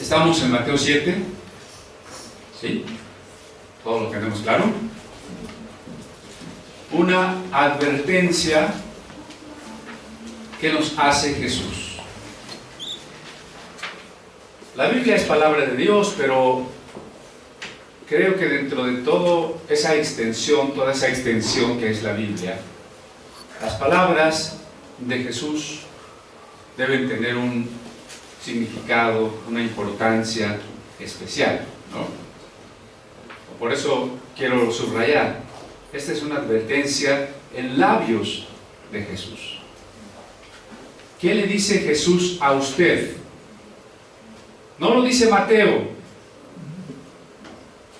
Estamos en Mateo 7, ¿sí? Todo lo tenemos claro. Una advertencia que nos hace Jesús. La Biblia es palabra de Dios, pero creo que dentro de toda esa extensión que es la Biblia, las palabras de Jesús deben tener un significado, una importancia especial, ¿no? Por eso quiero subrayar, esta es una advertencia en labios de Jesús. ¿Qué le dice Jesús a usted? No lo dice Mateo,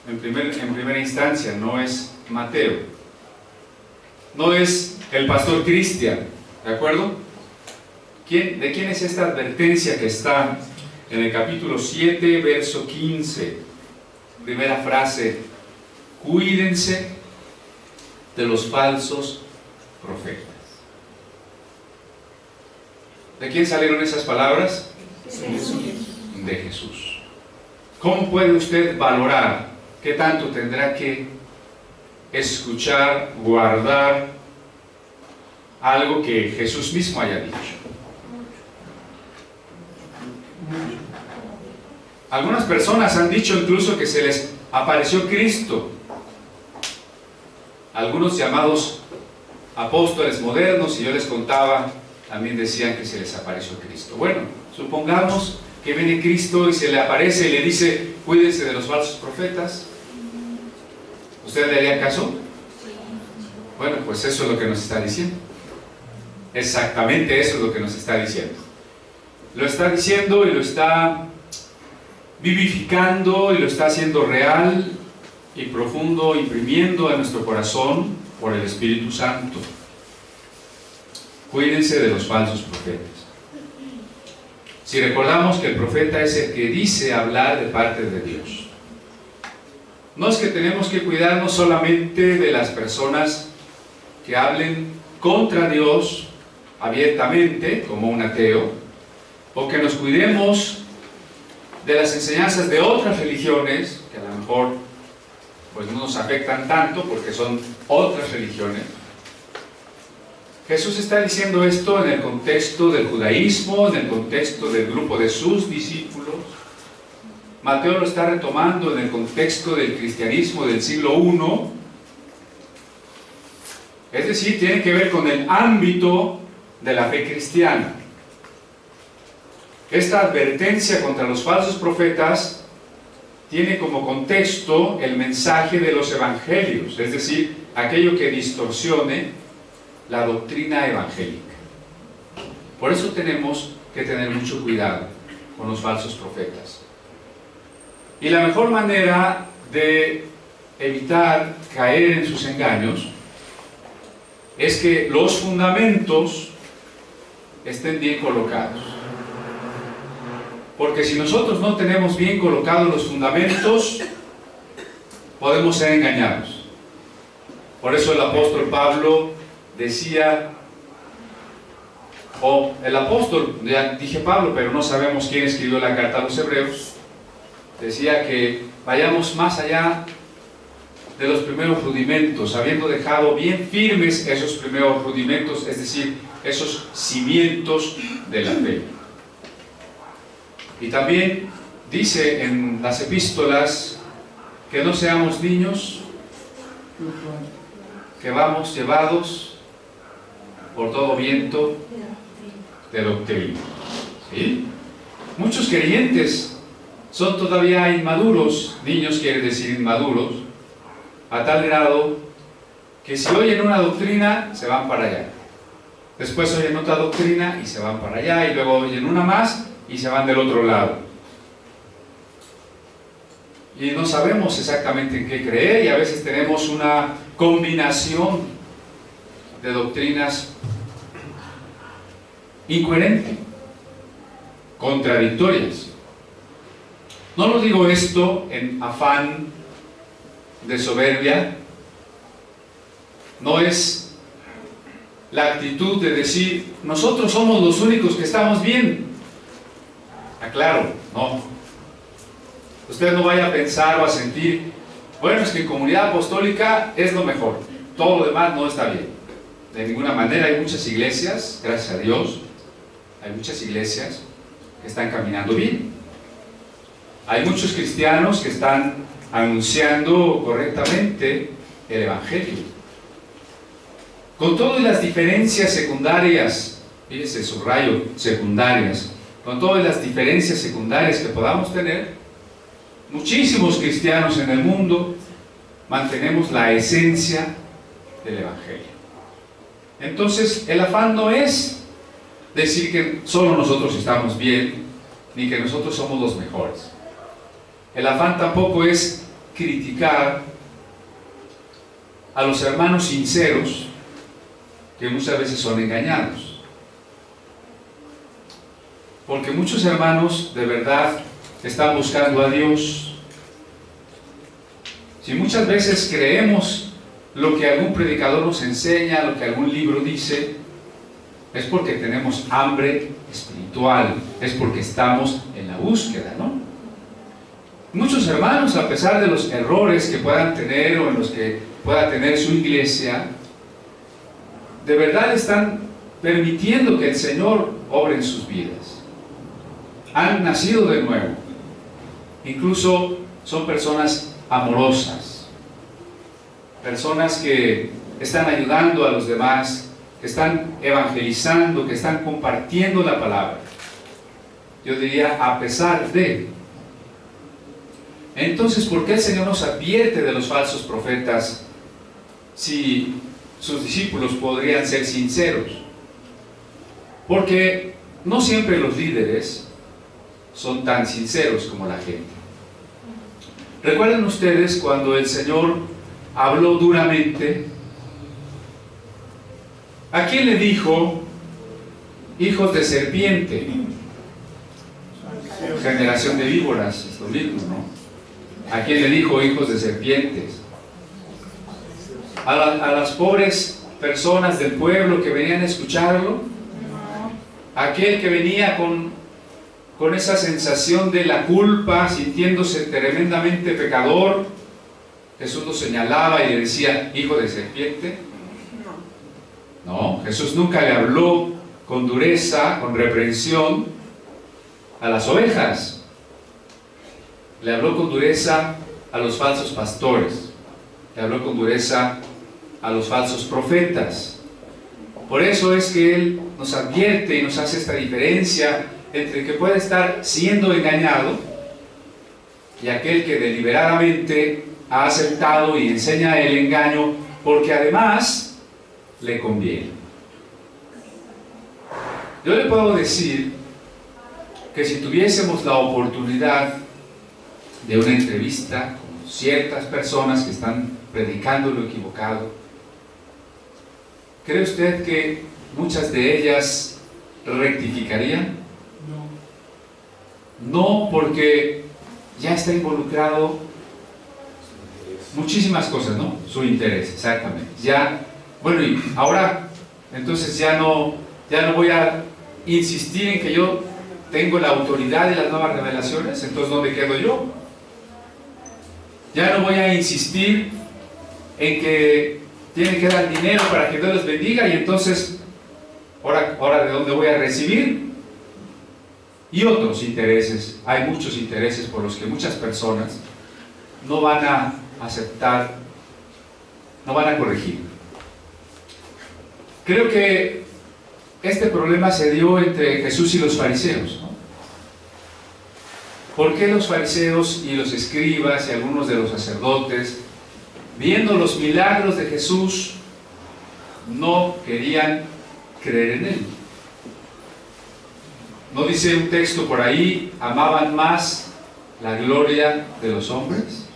en primera instancia, no es Mateo, no es el pastor Cristian, ¿de acuerdo? ¿De quién es esta advertencia que está en el capítulo 7, verso 15? Primera frase: cuídense de los falsos profetas. ¿De quién salieron esas palabras? De Jesús. ¿Cómo puede usted valorar qué tanto tendrá que escuchar, guardar algo que Jesús mismo haya dicho? Algunas personas han dicho incluso que se les apareció Cristo. Algunos llamados apóstoles modernos, y yo les contaba, también decían que se les apareció Cristo. Bueno, supongamos que viene Cristo y se le aparece y le dice: cuídense de los falsos profetas. ¿Usted le haría caso? Bueno, pues eso es lo que nos está diciendo. Exactamente eso es lo que nos está diciendo. Lo está diciendo y lo está vivificando y lo está haciendo real y profundo, imprimiendo a nuestro corazón por el Espíritu Santo. Cuídense de los falsos profetas. Si recordamos que el profeta es el que dice hablar de parte de Dios, no es que tenemos que cuidarnos solamente de las personas que hablen contra Dios abiertamente, como un ateo, o que nos cuidemos de las enseñanzas de otras religiones, que a lo mejor pues no nos afectan tanto porque son otras religiones. Jesús está diciendo esto en el contexto del judaísmo, en el contexto del grupo de sus discípulos. Mateo lo está retomando en el contexto del cristianismo del siglo I. Es decir, tiene que ver con el ámbito de la fe cristiana. Esta advertencia contra los falsos profetas tiene como contexto el mensaje de los evangelios, es decir, aquello que distorsione la doctrina evangélica. Por eso tenemos que tener mucho cuidado con los falsos profetas. Y la mejor manera de evitar caer en sus engaños es que los fundamentos estén bien colocados. Porque si nosotros no tenemos bien colocados los fundamentos, podemos ser engañados. Por eso el apóstol Pablo decía, el apóstol, ya dije Pablo, pero no sabemos quién escribió la carta a los hebreos, decía que vayamos más allá de los primeros rudimentos, habiendo dejado bien firmes esos primeros rudimentos, es decir, esos cimientos de la fe. Y también dice en las epístolas que no seamos niños que vamos llevados por todo viento de doctrina. ¿Sí? Muchos creyentes son todavía inmaduros, niños quiere decir inmaduros, a tal grado que si oyen una doctrina se van para allá, después oyen otra doctrina y se van para allá, y luego oyen una más y se van del otro lado. Y no sabemos exactamente en qué creer, y a veces tenemos una combinación de doctrinas incoherente, contradictorias. No lo digo esto en afán de soberbia, no es la actitud de decir nosotros somos los únicos que estamos bien. Aclaro, no. Usted no vaya a pensar o a sentir, bueno, es que en Comunidad Apostólica es lo mejor, todo lo demás no está bien. De ninguna manera. Hay muchas iglesias, gracias a Dios, hay muchas iglesias que están caminando bien. Hay muchos cristianos que están anunciando correctamente el Evangelio. Con todas las diferencias secundarias, fíjense, subrayo, secundarias, con todas las diferencias secundarias que podamos tener, muchísimos cristianos en el mundo mantenemos la esencia del Evangelio. Entonces, el afán no es decir que solo nosotros estamos bien, ni que nosotros somos los mejores. El afán tampoco es criticar a los hermanos sinceros que muchas veces son engañados. Porque muchos hermanos de verdad están buscando a Dios. Si muchas veces creemos lo que algún predicador nos enseña, lo que algún libro dice, es porque tenemos hambre espiritual, es porque estamos en la búsqueda, ¿no? Muchos hermanos, a pesar de los errores que puedan tener o en los que pueda tener su iglesia, de verdad están permitiendo que el Señor obre en sus vidas. Han nacido de nuevo. Incluso son personas amorosas, personas que están ayudando a los demás, que están evangelizando, que están compartiendo la palabra. Yo diría, a pesar de. Entonces, ¿por qué el Señor nos advierte de los falsos profetas si sus discípulos podrían ser sinceros? Porque no siempre los líderes son tan sinceros como la gente. ¿Recuerdan ustedes cuando el Señor habló duramente? ¿A quién le dijo hijos de serpiente? Generación de víboras, es lo mismo, ¿no? ¿A quién le dijo hijos de serpientes? ¿A las pobres personas del pueblo que venían a escucharlo? Aquel que venía con esa sensación de la culpa, sintiéndose tremendamente pecador, Jesús lo señalaba y le decía, hijo de serpiente. No, Jesús nunca le habló con dureza, con reprensión a las ovejas. Le habló con dureza a los falsos pastores, le habló con dureza a los falsos profetas. Por eso es que Él nos advierte y nos hace esta diferencia entre el que puede estar siendo engañado y aquel que deliberadamente ha aceptado y enseña el engaño porque además le conviene. Yo le puedo decir que si tuviésemos la oportunidad de una entrevista con ciertas personas que están predicando lo equivocado, ¿cree usted que muchas de ellas rectificarían? No, porque ya está involucrado muchísimas cosas, ¿no? Su interés, exactamente. Ya, bueno, y ahora, entonces ya no voy a insistir en que yo tengo la autoridad de las nuevas revelaciones, entonces ¿dónde quedo yo? Ya no voy a insistir en que tienen que dar dinero para que Dios los bendiga y entonces, ¿ahora de dónde voy a recibir? Y otros intereses, hay muchos intereses por los que muchas personas no van a aceptar, no van a corregir. Creo que este problema se dio entre Jesús y los fariseos, ¿no? ¿Por qué los fariseos y los escribas y algunos de los sacerdotes, viendo los milagros de Jesús, no querían creer en Él? ¿No dice un texto por ahí, amaban más la gloria de los hombres?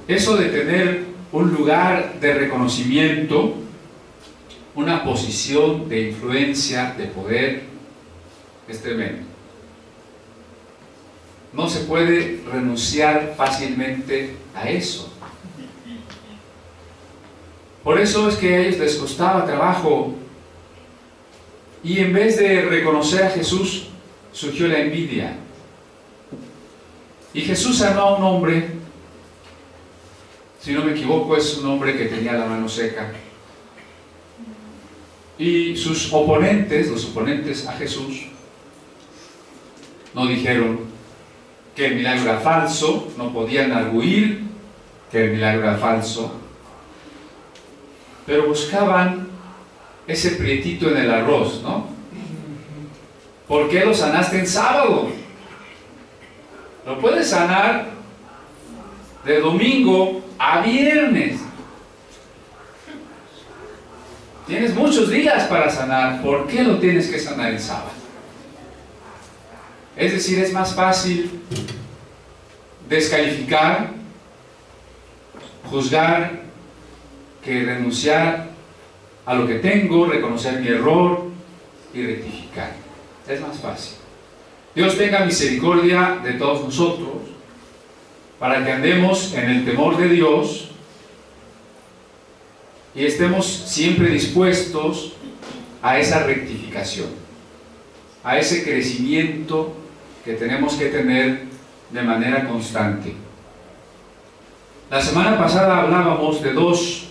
Eso de tener un lugar de reconocimiento, una posición de influencia, de poder, es tremendo. No se puede renunciar fácilmente a eso. Por eso es que a ellos les costaba trabajo. Y en vez de reconocer a Jesús, surgió la envidia. Y Jesús sanó a un hombre, si no me equivoco, es un hombre que tenía la mano seca. Y sus oponentes, los oponentes a Jesús, no dijeron que el milagro era falso, no podían arguir que el milagro era falso, pero buscaban ese prietito en el arroz, ¿no? ¿Por qué lo sanaste en sábado? Lo puedes sanar de domingo a viernes. Tienes muchos días para sanar. ¿Por qué lo tienes que sanar el sábado? Es decir, es más fácil descalificar, juzgar, que renunciar a lo que tengo, reconocer mi error y rectificar. Es más fácil. Dios tenga misericordia de todos nosotros para que andemos en el temor de Dios y estemos siempre dispuestos a esa rectificación, a ese crecimiento que tenemos que tener de manera constante. La semana pasada hablábamos de dos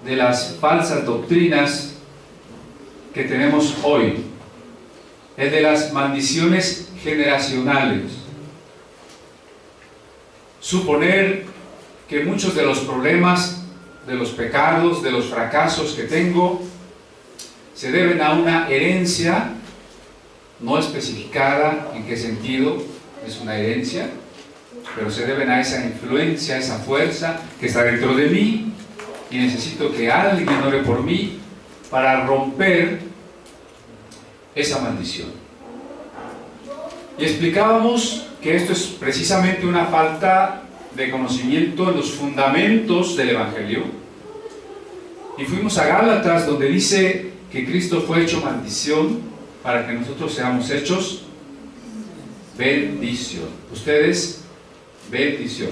de las falsas doctrinas que tenemos hoy, el de las maldiciones generacionales. Suponer que muchos de los problemas, de los pecados, de los fracasos que tengo, se deben a una herencia no especificada en qué sentido es una herencia, pero se deben a esa influencia, a esa fuerza que está dentro de mí y necesito que alguien ore por mí para romper esa maldición. Y explicábamos que esto es precisamente una falta de conocimiento en los fundamentos del Evangelio. Y fuimos a Gálatas, donde dice que Cristo fue hecho maldición para que nosotros seamos hechos bendición. Ustedes, bendición.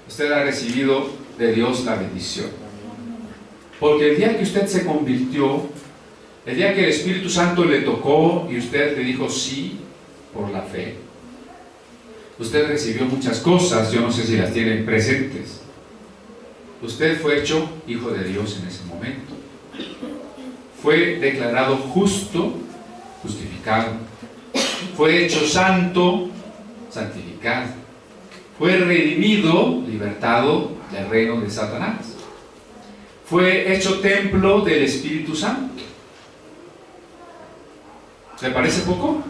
Usted ha recibido de Dios la bendición. Porque el día que usted se convirtió, el día que el Espíritu Santo le tocó y usted le dijo sí por la fe, usted recibió muchas cosas, yo no sé si las tienen presentes. Usted fue hecho hijo de Dios en ese momento. Fue declarado justo, justificado. Fue hecho santo, santificado. Fue redimido, libertado del reino de Satanás. Fue hecho templo del Espíritu Santo. ¿Le parece poco?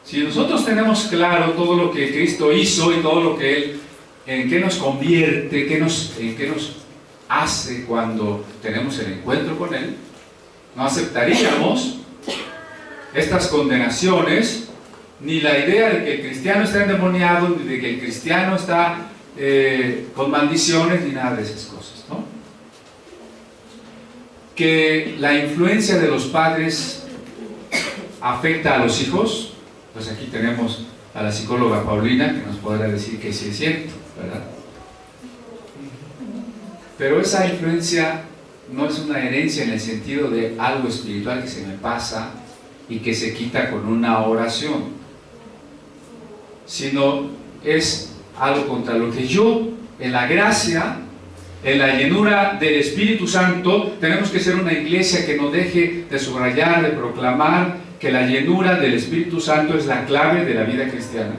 Si nosotros tenemos claro todo lo que Cristo hizo y todo lo que Él, en qué nos convierte, en qué nos hace cuando tenemos el encuentro con Él, no aceptaríamos estas condenaciones, ni la idea de que el cristiano está endemoniado, ni de que el cristiano está con maldiciones, ni nada de esas cosas, ¿no? Que la influencia de los padres afecta a los hijos. Pues aquí tenemos a la psicóloga Paulina, que nos podrá decir que sí es cierto, ¿verdad? Pero esa influencia no es una herencia en el sentido de algo espiritual que se me pasa y que se quita con una oración, sino es algo contra lo que yo, en la gracia, en la llenura del Espíritu Santo, tenemos que ser una iglesia que no deje de subrayar, de proclamar que la llenura del Espíritu Santo es la clave de la vida cristiana.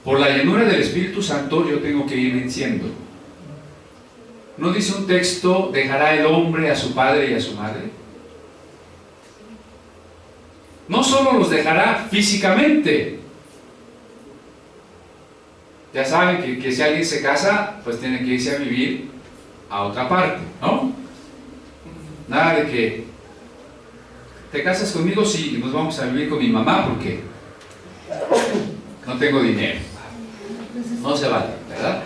Por la llenura del Espíritu Santo yo tengo que ir venciendo. ¿No dice un texto, dejará el hombre a su padre y a su madre? No solo los dejará físicamente. Ya saben que si alguien se casa, pues tiene que irse a vivir a otra parte, ¿no? Nada de que ¿te casas conmigo? Sí, nos vamos a vivir con mi mamá porque no tengo dinero. No se vale, ¿verdad?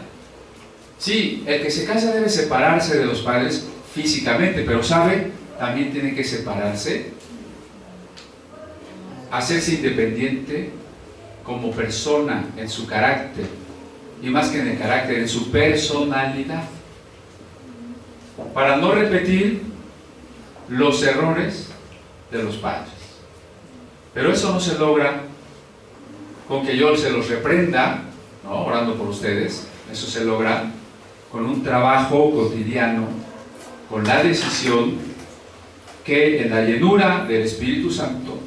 Sí, el que se casa debe separarse de los padres físicamente, pero ¿sabe? También tiene que separarse, hacerse independiente como persona en su carácter, y más que en el carácter, en su personalidad, para no repetir los errores de los padres. Pero eso no se logra con que yo se los reprenda, ¿no? Orando por ustedes. Eso se logra con un trabajo cotidiano, con la decisión que en la llenura del Espíritu Santo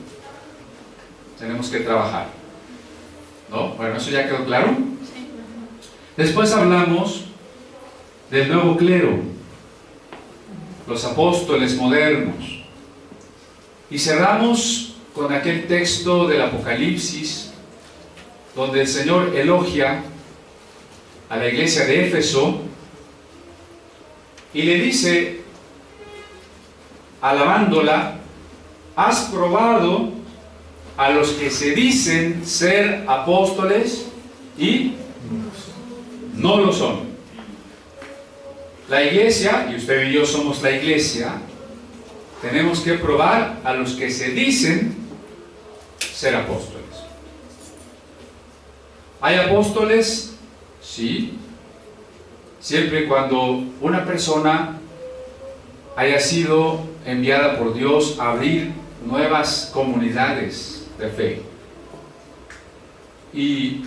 tenemos que trabajar, ¿no? Bueno, ¿eso ya quedó claro? Después hablamos del nuevo clero, los apóstoles modernos, y cerramos con aquel texto del Apocalipsis donde el Señor elogia a la iglesia de Éfeso y le dice, alabándola: has probado a los que se dicen ser apóstoles y no lo son. La iglesia, y usted y yo somos la iglesia, tenemos que probar a los que se dicen ser apóstoles. ¿Hay apóstoles? Sí. Siempre y cuando una persona haya sido enviada por Dios a abrir nuevas comunidades de fe y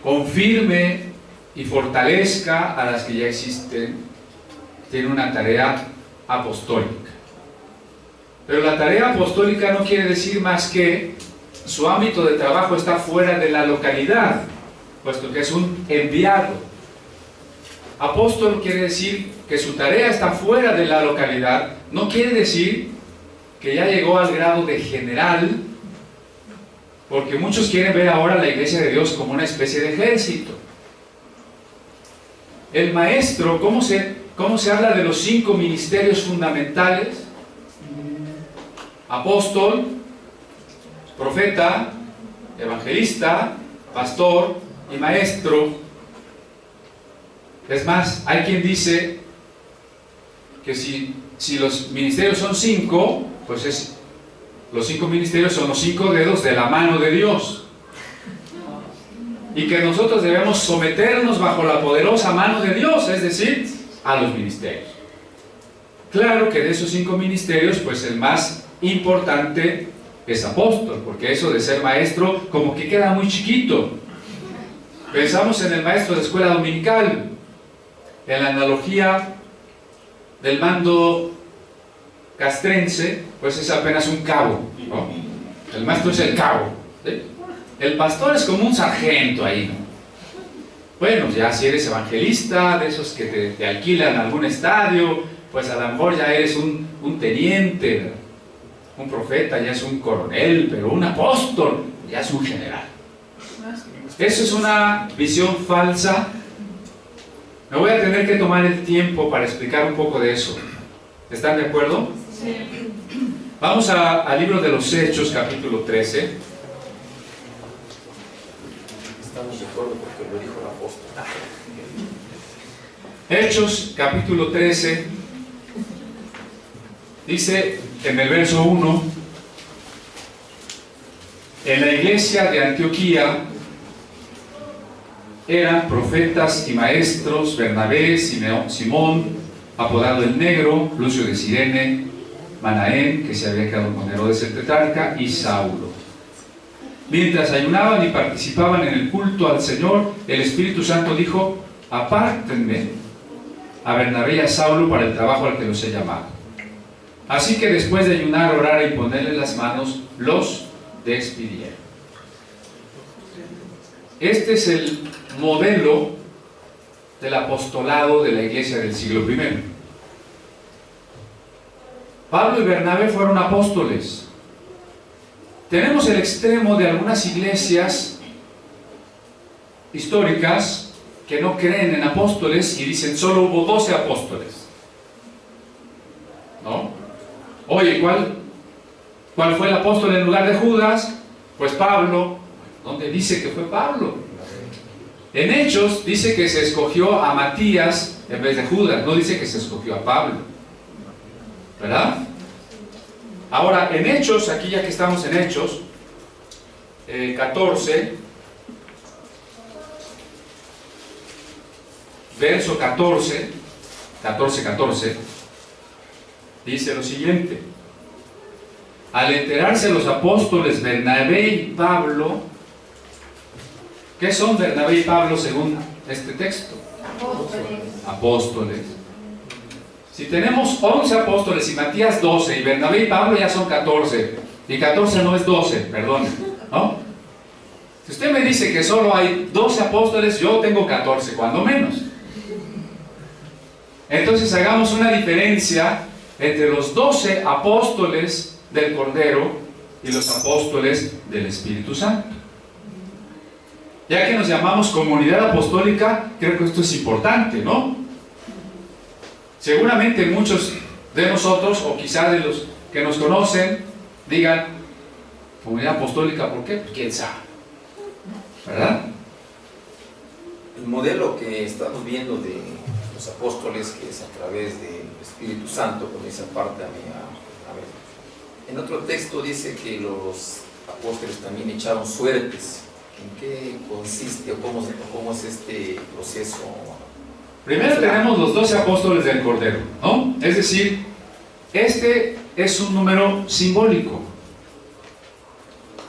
confirme y fortalezca a las que ya existen, tiene una tarea apostólica. Pero la tarea apostólica no quiere decir más que su ámbito de trabajo está fuera de la localidad, puesto que es un enviado. Apóstol quiere decir que su tarea está fuera de la localidad, no quiere decir que ya llegó al grado de general, porque muchos quieren ver ahora la iglesia de Dios como una especie de ejército. El maestro, ¿cómo se habla de los 5 ministerios fundamentales? Apóstol, profeta, evangelista, pastor y maestro. Es más, hay quien dice que si los ministerios son 5, pues los 5 ministerios son los 5 dedos de la mano de Dios. Y que nosotros debemos someternos bajo la poderosa mano de Dios, es decir, a los ministerios. Claro que de esos 5 ministerios, pues el más importante es apóstol, porque eso de ser maestro como que queda muy chiquito. Pensamos en el maestro de escuela dominical, en la analogía del mando castrense, pues es apenas un cabo, ¿no? El maestro es el cabo, ¿sí? El pastor es como un sargento ahí, ¿no? Bueno, ya si eres evangelista, de esos que te alquilan algún estadio, pues a lo mejor ya eres un teniente, ¿verdad? Un profeta ya es un coronel, pero un apóstol ya es un general. Eso es una visión falsa. Me voy a tener que tomar el tiempo para explicar un poco de eso. ¿Están de acuerdo? Sí. Vamos al libro de los Hechos, capítulo 13. Estamos de acuerdo porque lo dijo el apóstol. Hechos, capítulo 13. Dice en el verso 1: en la iglesia de Antioquía eran profetas y maestros Bernabé, Simón, apodado el Negro, Lucio de Cirene, Manaén, que se había quedado con Herodes el tetrarca, y Saulo. Mientras ayunaban y participaban en el culto al Señor, el Espíritu Santo dijo: apártenme a Bernabé y a Saulo para el trabajo al que los he llamado. Así que después de ayunar, orar y ponerle las manos, los despidieron. Este es el modelo del apostolado de la iglesia del siglo I. Pablo y Bernabé fueron apóstoles. Tenemos el extremo de algunas iglesias históricas que no creen en apóstoles y dicen solo hubo 12 apóstoles, ¿no? Oye, ¿cuál fue el apóstol en lugar de Judas? Pues Pablo. ¿Dónde dice que fue Pablo? En Hechos dice que se escogió a Matías en vez de Judas, no dice que se escogió a Pablo, ¿verdad? Ahora, en Hechos, aquí ya que estamos en Hechos 14, verso 14, dice lo siguiente: al enterarse los apóstoles Bernabé y Pablo ¿Qué son Bernabé y Pablo según este texto? Apóstoles. Apóstoles. Si tenemos 11 apóstoles y Matías 12 y Bernabé y Pablo ya son 14, y 14 no es 12, perdón, ¿no? Si usted me dice que solo hay 12 apóstoles, yo tengo 14, cuando menos. Entonces hagamos una diferencia entre los 12 apóstoles del Cordero y los apóstoles del Espíritu Santo. Ya que nos llamamos comunidad apostólica, creo que esto es importante, ¿no? Seguramente muchos de nosotros, o quizás de los que nos conocen, digan, comunidad apostólica, ¿por qué? Pues quién sabe, ¿verdad? El modelo que estamos viendo de los apóstoles, que es a través del Espíritu Santo, con esa parte a ver. En otro texto dice que los apóstoles también echaron suertes. ¿En qué consiste o cómo es este proceso? Primero tenemos los 12 apóstoles del Cordero, ¿no? Es decir, este es un número simbólico.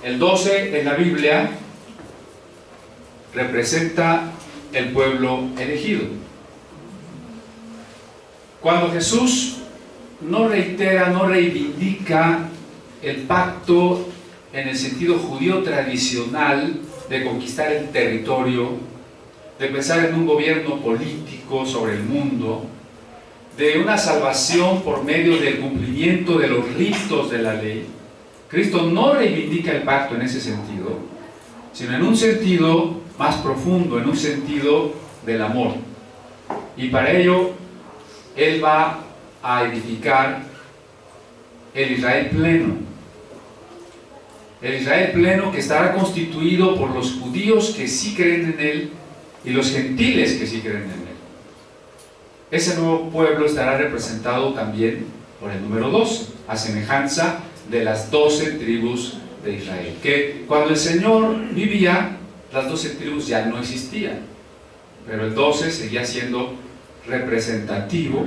El 12 en la Biblia representa el pueblo elegido. Cuando Jesús no reitera, no reivindica el pacto en el sentido judío tradicional de conquistar el territorio, de pensar en un gobierno político sobre el mundo, de una salvación por medio del cumplimiento de los ritos de la ley, Cristo no reivindica el pacto en ese sentido, sino en un sentido más profundo, en un sentido del amor. Y para ello, Él va a edificar el Israel pleno. El Israel pleno que estará constituido por los judíos que sí creen en Él y los gentiles que sí creen en Él. Ese nuevo pueblo estará representado también por el número 12, a semejanza de las 12 tribus de Israel. Que cuando el Señor vivía, las 12 tribus ya no existían, pero el 12 seguía siendo representativo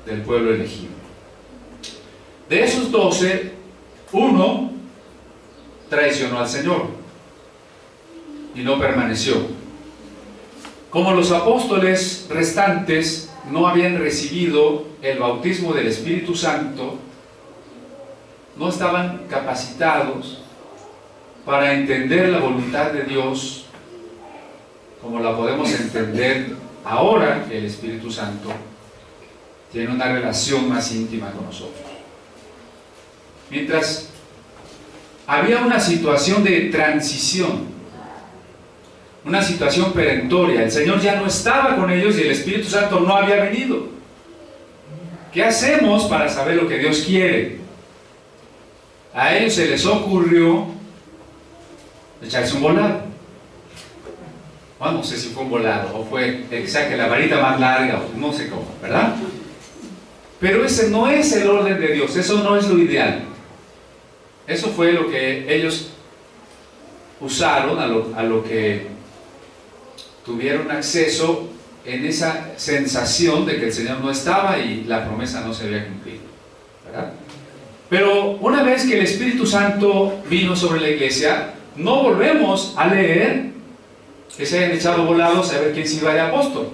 del pueblo elegido. De esos 12, uno traicionó al Señor y no permaneció. Como los apóstoles restantes no habían recibido el bautismo del Espíritu Santo, no estaban capacitados para entender la voluntad de Dios como la podemos entender ahora que el Espíritu Santo tiene una relación más íntima con nosotros. Mientras había una situación de transición, una situación perentoria, el Señor ya no estaba con ellos y el Espíritu Santo no había venido. ¿Qué hacemos para saber lo que Dios quiere? A ellos se les ocurrió echarse un volado. Bueno, no sé si fue un volado o fue que saque la varita más larga o no sé cómo, ¿verdad? Pero ese no es el orden de Dios, eso no es lo ideal. Eso fue lo que ellos usaron, a lo que tuvieron acceso en esa sensación de que el Señor no estaba y la promesa no se había cumplido, ¿verdad? Pero una vez que el Espíritu Santo vino sobre la iglesia, no volvemos a leer que se hayan echado volados a ver quién se iba de apóstol.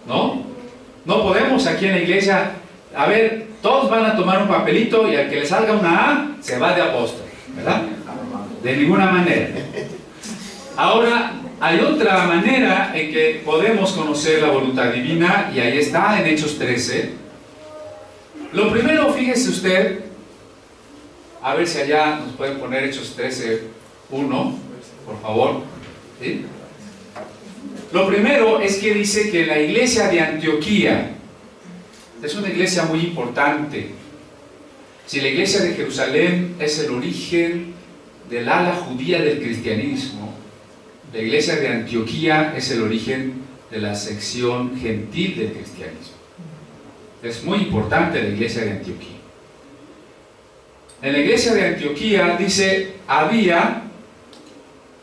¿No? No podemos aquí en la iglesia, a ver, todos van a tomar un papelito y al que le salga una A, se va de apóstol, ¿verdad? De ninguna manera. Ahora, hay otra manera en que podemos conocer la voluntad divina, y ahí está en Hechos 13. Lo primero, fíjese usted, a ver si allá nos pueden poner Hechos 13, 1, por favor. ¿Sí? Lo primero es que dice que la iglesia de Antioquía es una iglesia muy importante. Si la iglesia de Jerusalén es el origen del ala judía del cristianismo, la iglesia de Antioquía es el origen de la sección gentil del cristianismo. Es muy importante la iglesia de Antioquía. En la iglesia de Antioquía dice, había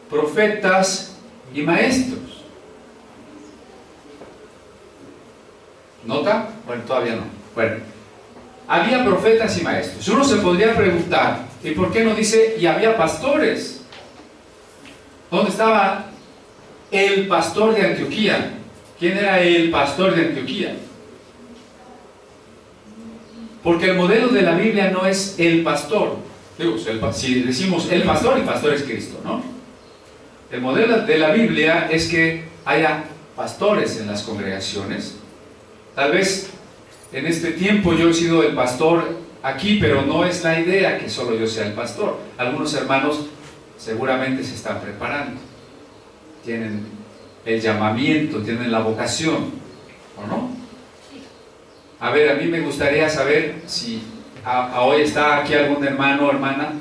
profetas y maestros. ¿Nota? Bueno, todavía no. Bueno, había profetas y maestros. Uno se podría preguntar, ¿y por qué no dice, y había pastores? ¿Dónde estaba el pastor de Antioquía. ¿Quién era el pastor de Antioquía? Porque el modelo de la Biblia no es el pastor. Digo, si decimos el pastor es Cristo, ¿no? El modelo de la Biblia es que haya pastores en las congregaciones. Tal vez en este tiempo yo he sido el pastor aquí, pero no es la idea que solo yo sea el pastor. Algunos hermanos seguramente se están preparando, tienen el llamamiento, tienen la vocación, ¿o no? A ver, a mí me gustaría saber si hoy está aquí algún hermano o hermana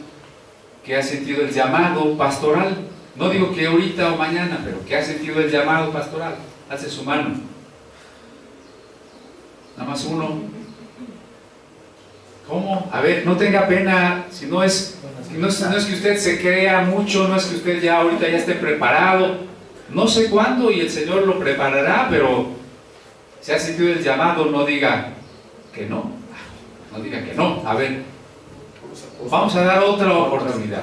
que ha sentido el llamado pastoral. No digo que ahorita o mañana, pero que ha sentido el llamado pastoral. Alce su mano. Nada más uno. ¿Cómo? A ver, no tenga pena, si no es que usted se crea mucho, no es que usted ya ahorita ya esté preparado, no sé cuándo y el Señor lo preparará, pero si ha sentido el llamado, no diga que no, no diga que no. A ver, vamos a dar otra oportunidad.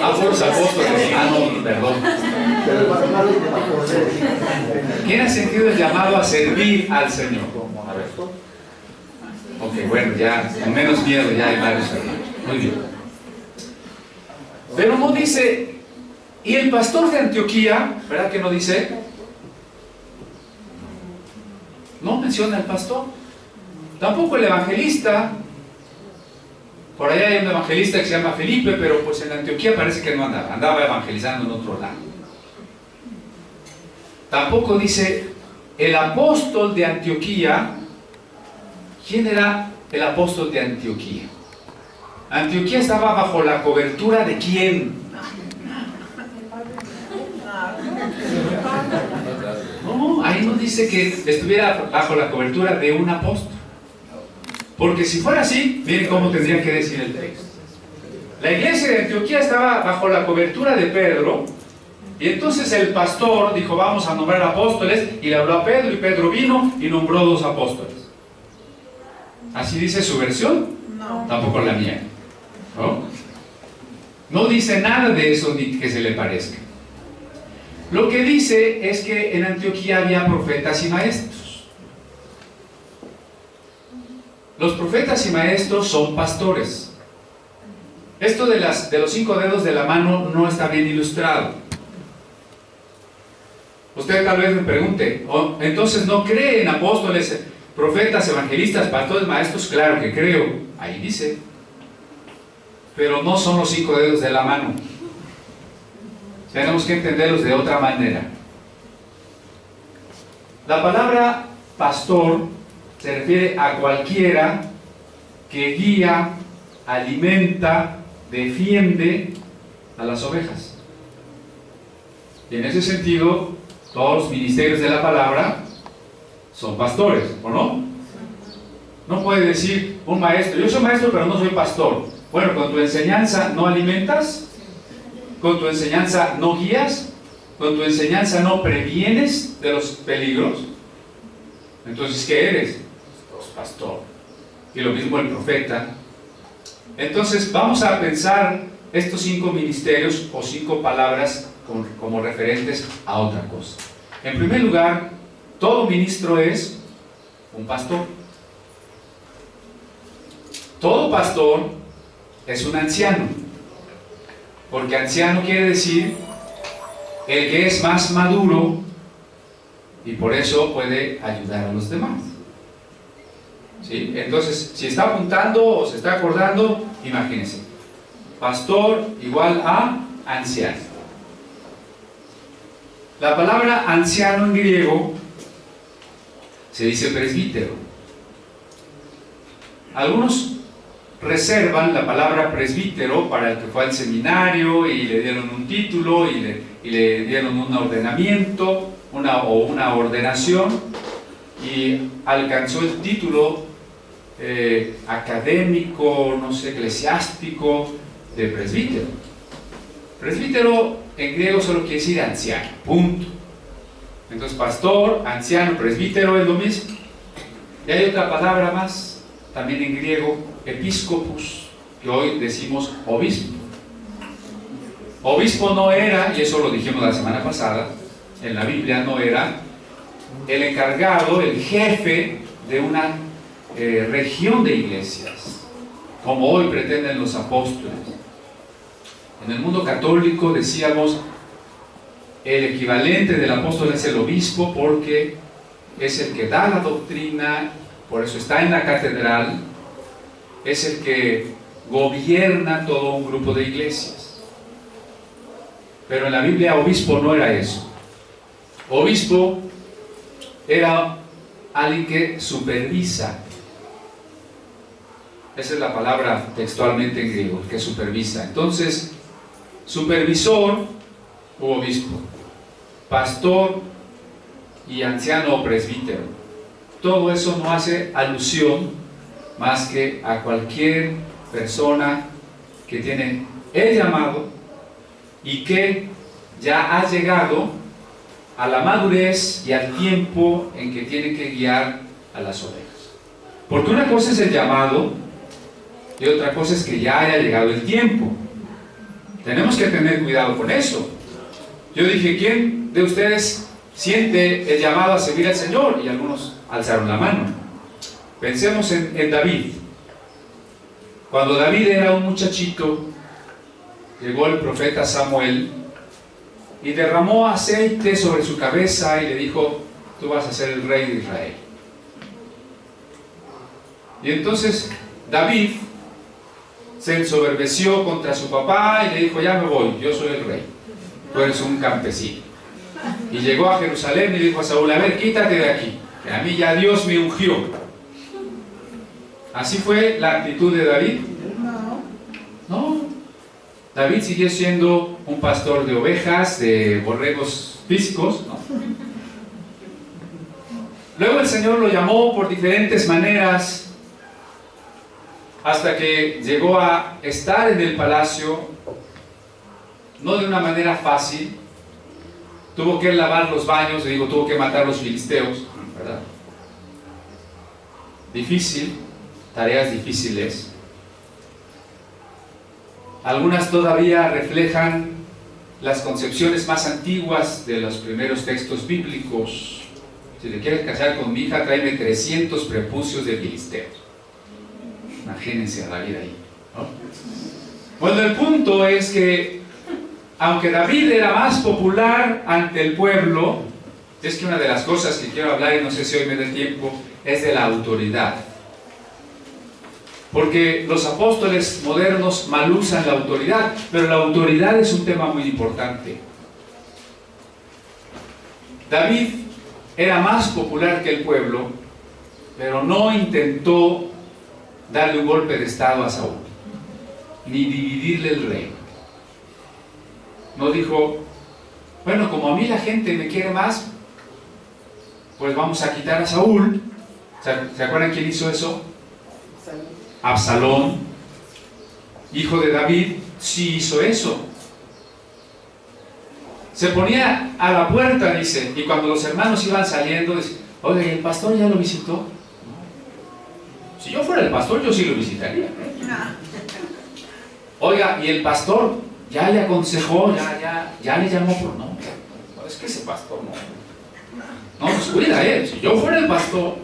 A los apóstoles, no, perdón. ¿Quién ha sentido el llamado a servir al Señor? A ver. Ok, bueno, ya, con menos miedo, ya hay varios hermanos. Muy bien. Pero no dice, y el pastor de Antioquía, ¿verdad que no dice? No menciona al pastor. Tampoco el evangelista. Por allá hay un evangelista que se llama Felipe, pero pues en Antioquía parece que no andaba, andaba evangelizando en otro lado. Tampoco dice el apóstol de Antioquía. ¿Quién era el apóstol de Antioquía? Antioquía estaba bajo la cobertura ¿de quién? No, ahí no dice que estuviera bajo la cobertura de un apóstol. Porque si fuera así, miren cómo tendría que decir el texto. La iglesia de Antioquía estaba bajo la cobertura de Pedro, y entonces el pastor dijo, vamos a nombrar apóstoles, y le habló a Pedro, y Pedro vino y nombró 2 apóstoles. ¿Así dice su versión? No. Tampoco la mía. ¿No? No dice nada de eso ni que se le parezca. Lo que dice es que en Antioquía había profetas y maestros. Los profetas y maestros son pastores. Esto de los 5 dedos de la mano no está bien ilustrado. Usted tal vez me pregunte, entonces ¿no cree en apóstoles, profetas, evangelistas, pastores, maestros? Claro que creo, ahí dice. Pero no son los 5 dedos de la mano. Tenemos que entenderlos de otra manera. La palabra pastor se refiere a cualquiera que guía, alimenta, defiende a las ovejas. Y en ese sentido, todos los ministerios de la palabra son pastores, ¿o no? No puede decir un maestro, yo soy maestro pero no soy pastor. Bueno, con tu enseñanza no alimentas, con tu enseñanza no guías, con tu enseñanza no previenes de los peligros. Entonces, ¿qué eres? Pues pastor. Y lo mismo el profeta. Entonces, vamos a pensar estos 5 ministerios o 5 palabras como referentes a otra cosa. En primer lugar, todo ministro es un pastor. Todo pastor es un anciano, porque anciano quiere decir el que es más maduro y por eso puede ayudar a los demás. ¿Sí? Entonces, si está apuntando o se está acordando, imagínense, pastor igual a anciano. La palabra anciano en griego se dice presbítero. Algunos reservan la palabra presbítero para el que fue al seminario y le dieron un título y le dieron un ordenamiento o una ordenación y alcanzó el título académico, no sé, eclesiástico de presbítero. Presbítero en griego solo quiere decir anciano, punto. Entonces pastor, anciano, presbítero es lo mismo. Y hay otra palabra más, también en griego, episcopus, que hoy decimos obispo. Obispo no era, y eso lo dijimos la semana pasada, en la Biblia no era el encargado, el jefe de una región de iglesias, como hoy pretenden los apóstoles. En el mundo católico decíamos, el equivalente del apóstol es el obispo, porque es el que da la doctrina, por eso está en la catedral, es el que gobierna todo un grupo de iglesias. Pero en la Biblia obispo no era eso. Obispo era alguien que supervisa. Esa es la palabra textualmente en griego, que supervisa. Entonces, supervisor u obispo, pastor y anciano o presbítero. Todo eso no hace alusión más que a cualquier persona que tiene el llamado y que ya ha llegado a la madurez y al tiempo en que tiene que guiar a las ovejas. Porque una cosa es el llamado y otra cosa es que ya haya llegado el tiempo. Tenemos que tener cuidado con eso. Yo dije, ¿quién de ustedes siente el llamado a servir al Señor? Y algunos alzaron la mano. Pensemos en David. Cuando David era un muchachito, llegó el profeta Samuel y derramó aceite sobre su cabeza y le dijo, tú vas a ser el rey de Israel. Y entonces David se ensoberbeció contra su papá y le dijo, ya me voy, yo soy el rey, tú eres un campesino. Y llegó a Jerusalén y dijo a Saúl, a ver, quítate de aquí, que a mí ya Dios me ungió. ¿Así fue la actitud de David? No. David siguió siendo un pastor de ovejas, de borregos físicos, ¿no? Luego el Señor lo llamó por diferentes maneras hasta que llegó a estar en el palacio, no de una manera fácil. Tuvo que lavar los baños, tuvo que matar a los filisteos, ¿verdad? Difícil, tareas difíciles. Algunas todavía reflejan las concepciones más antiguas de los primeros textos bíblicos. Si te quieres casar con mi hija, tráeme 300 prepucios de filisteos. Imagínense a David ahí, ¿no? Bueno, el punto es que aunque David era más popular ante el pueblo, es que una de las cosas que quiero hablar, y no sé si hoy me dé tiempo, es de la autoridad. Porque los apóstoles modernos mal usan la autoridad, pero la autoridad es un tema muy importante. David era más popular que el pueblo, pero no intentó darle un golpe de estado a Saúl, ni dividirle el reino. No dijo, bueno, como a mí la gente me quiere más, pues vamos a quitar a Saúl. ¿Se acuerdan quién hizo eso? Absalón, hijo de David, sí hizo eso. Se ponía a la puerta, dice, y cuando los hermanos iban saliendo, dice, oye, ¿el pastor ya lo visitó? Si yo fuera el pastor, yo sí lo visitaría. Oiga, ¿y el pastor ya le aconsejó, ya le llamó por nombre? No, es que ese pastor no pues cuida él. Si yo fuera el pastor.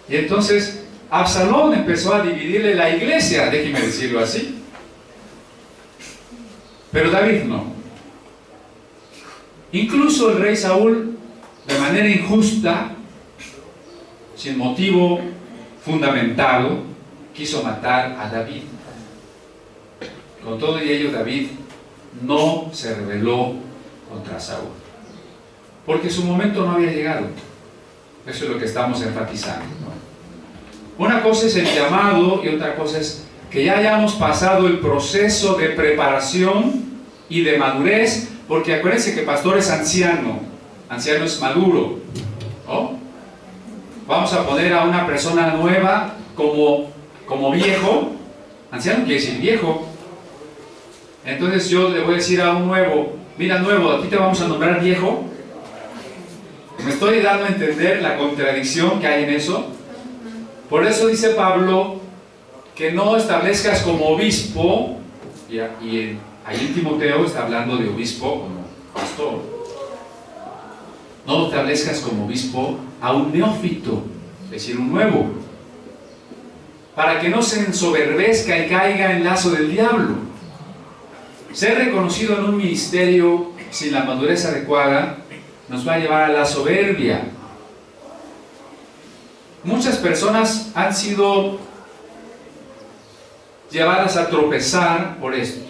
Y entonces Absalón empezó a dividirle la iglesia, déjeme decirlo así. Pero David no. Incluso el rey Saúl, de manera injusta, sin motivo fundamentado, quiso matar a David. Con todo y ello, David no se rebeló contra Saúl, porque su momento no había llegado. Eso es lo que estamos enfatizando, ¿no? Una cosa es el llamado y otra cosa es que ya hayamos pasado el proceso de preparación y de madurez, porque acuérdense que pastor es anciano, anciano es maduro, ¿no? Vamos a poner a una persona nueva como viejo. Anciano quiere decir viejo. Entonces yo le voy a decir a un nuevo, mira nuevo, aquí te vamos a nombrar viejo. ¿Me estoy dando a entender la contradicción que hay en eso? Por eso dice Pablo que no establezcas como obispo, y Ahí en Timoteo está hablando de obispo como pastor. No establezcas como obispo a un neófito, es decir, un nuevo, para que no se ensoberbezca y caiga en lazo del diablo. Ser reconocido en un ministerio sin la madurez adecuada nos va a llevar a la soberbia. Muchas personas han sido llevadas a tropezar por esto.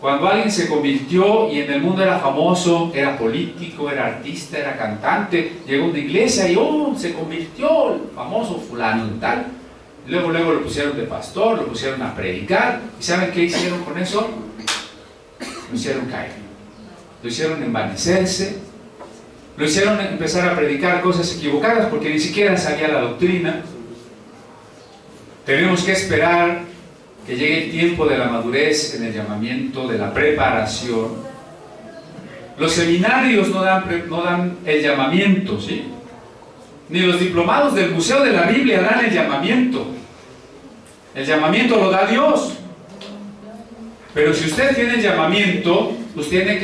Cuando alguien se convirtió y en el mundo era famoso, era político, era artista, era cantante, llegó a una iglesia y se convirtió el famoso fulano y tal. Luego lo pusieron de pastor, lo pusieron a predicar. ¿Y saben qué hicieron con eso? Lo hicieron caer. Lo hicieron envanecerse. Lo hicieron empezar a predicar cosas equivocadas porque ni siquiera sabía la doctrina. Tenemos que esperar que llegue el tiempo de la madurez en el llamamiento, de la preparación. Los seminarios no dan el llamamiento, ¿sí? Ni los diplomados del Museo de la Biblia dan el llamamiento. El llamamiento lo da Dios. Pero si usted tiene el llamamiento, usted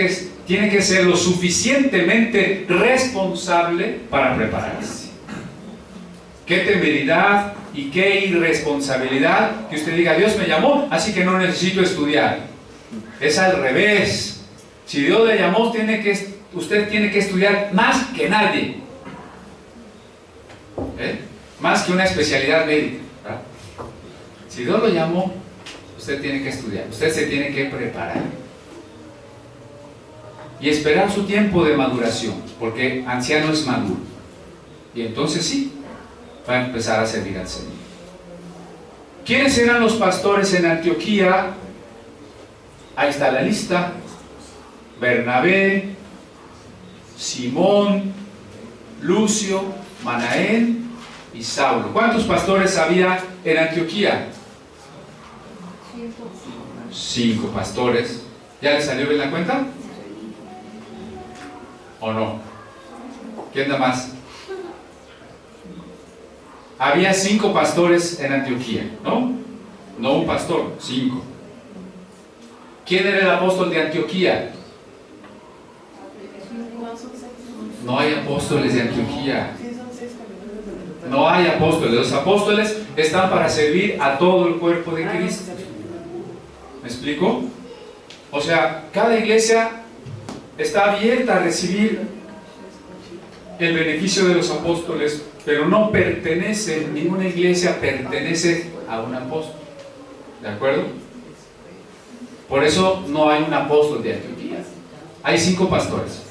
tiene que ser lo suficientemente responsable para prepararse. Qué temeridad y qué irresponsabilidad que usted diga: Dios me llamó, así que no necesito estudiar. Es al revés. Si Dios le llamó, usted tiene que estudiar más que nadie, más que una especialidad médica, ¿verdad? Si Dios lo llamó, usted tiene que estudiar, usted se tiene que preparar y esperar su tiempo de maduración, porque anciano es maduro, y entonces sí va a empezar a servir al Señor. ¿Quiénes eran los pastores en Antioquía? Ahí está la lista: Bernabé, Simón, Lucio, Manaén y Saulo. ¿Cuántos pastores había en Antioquía? 5 pastores. ¿Ya les salió bien la cuenta? ¿O no? ¿Quién da más? Había 5 pastores en Antioquía, ¿no? No un pastor, 5. ¿Quién era el apóstol de Antioquía? No hay apóstoles de Antioquía. No hay apóstoles. Los apóstoles están para servir a todo el cuerpo de Cristo. ¿Me explico? O sea, cada iglesia está abierta a recibir el beneficio de los apóstoles, pero no pertenece, ninguna iglesia pertenece a un apóstol. ¿De acuerdo? Por eso no hay un apóstol de Antioquía. Hay 5 pastores.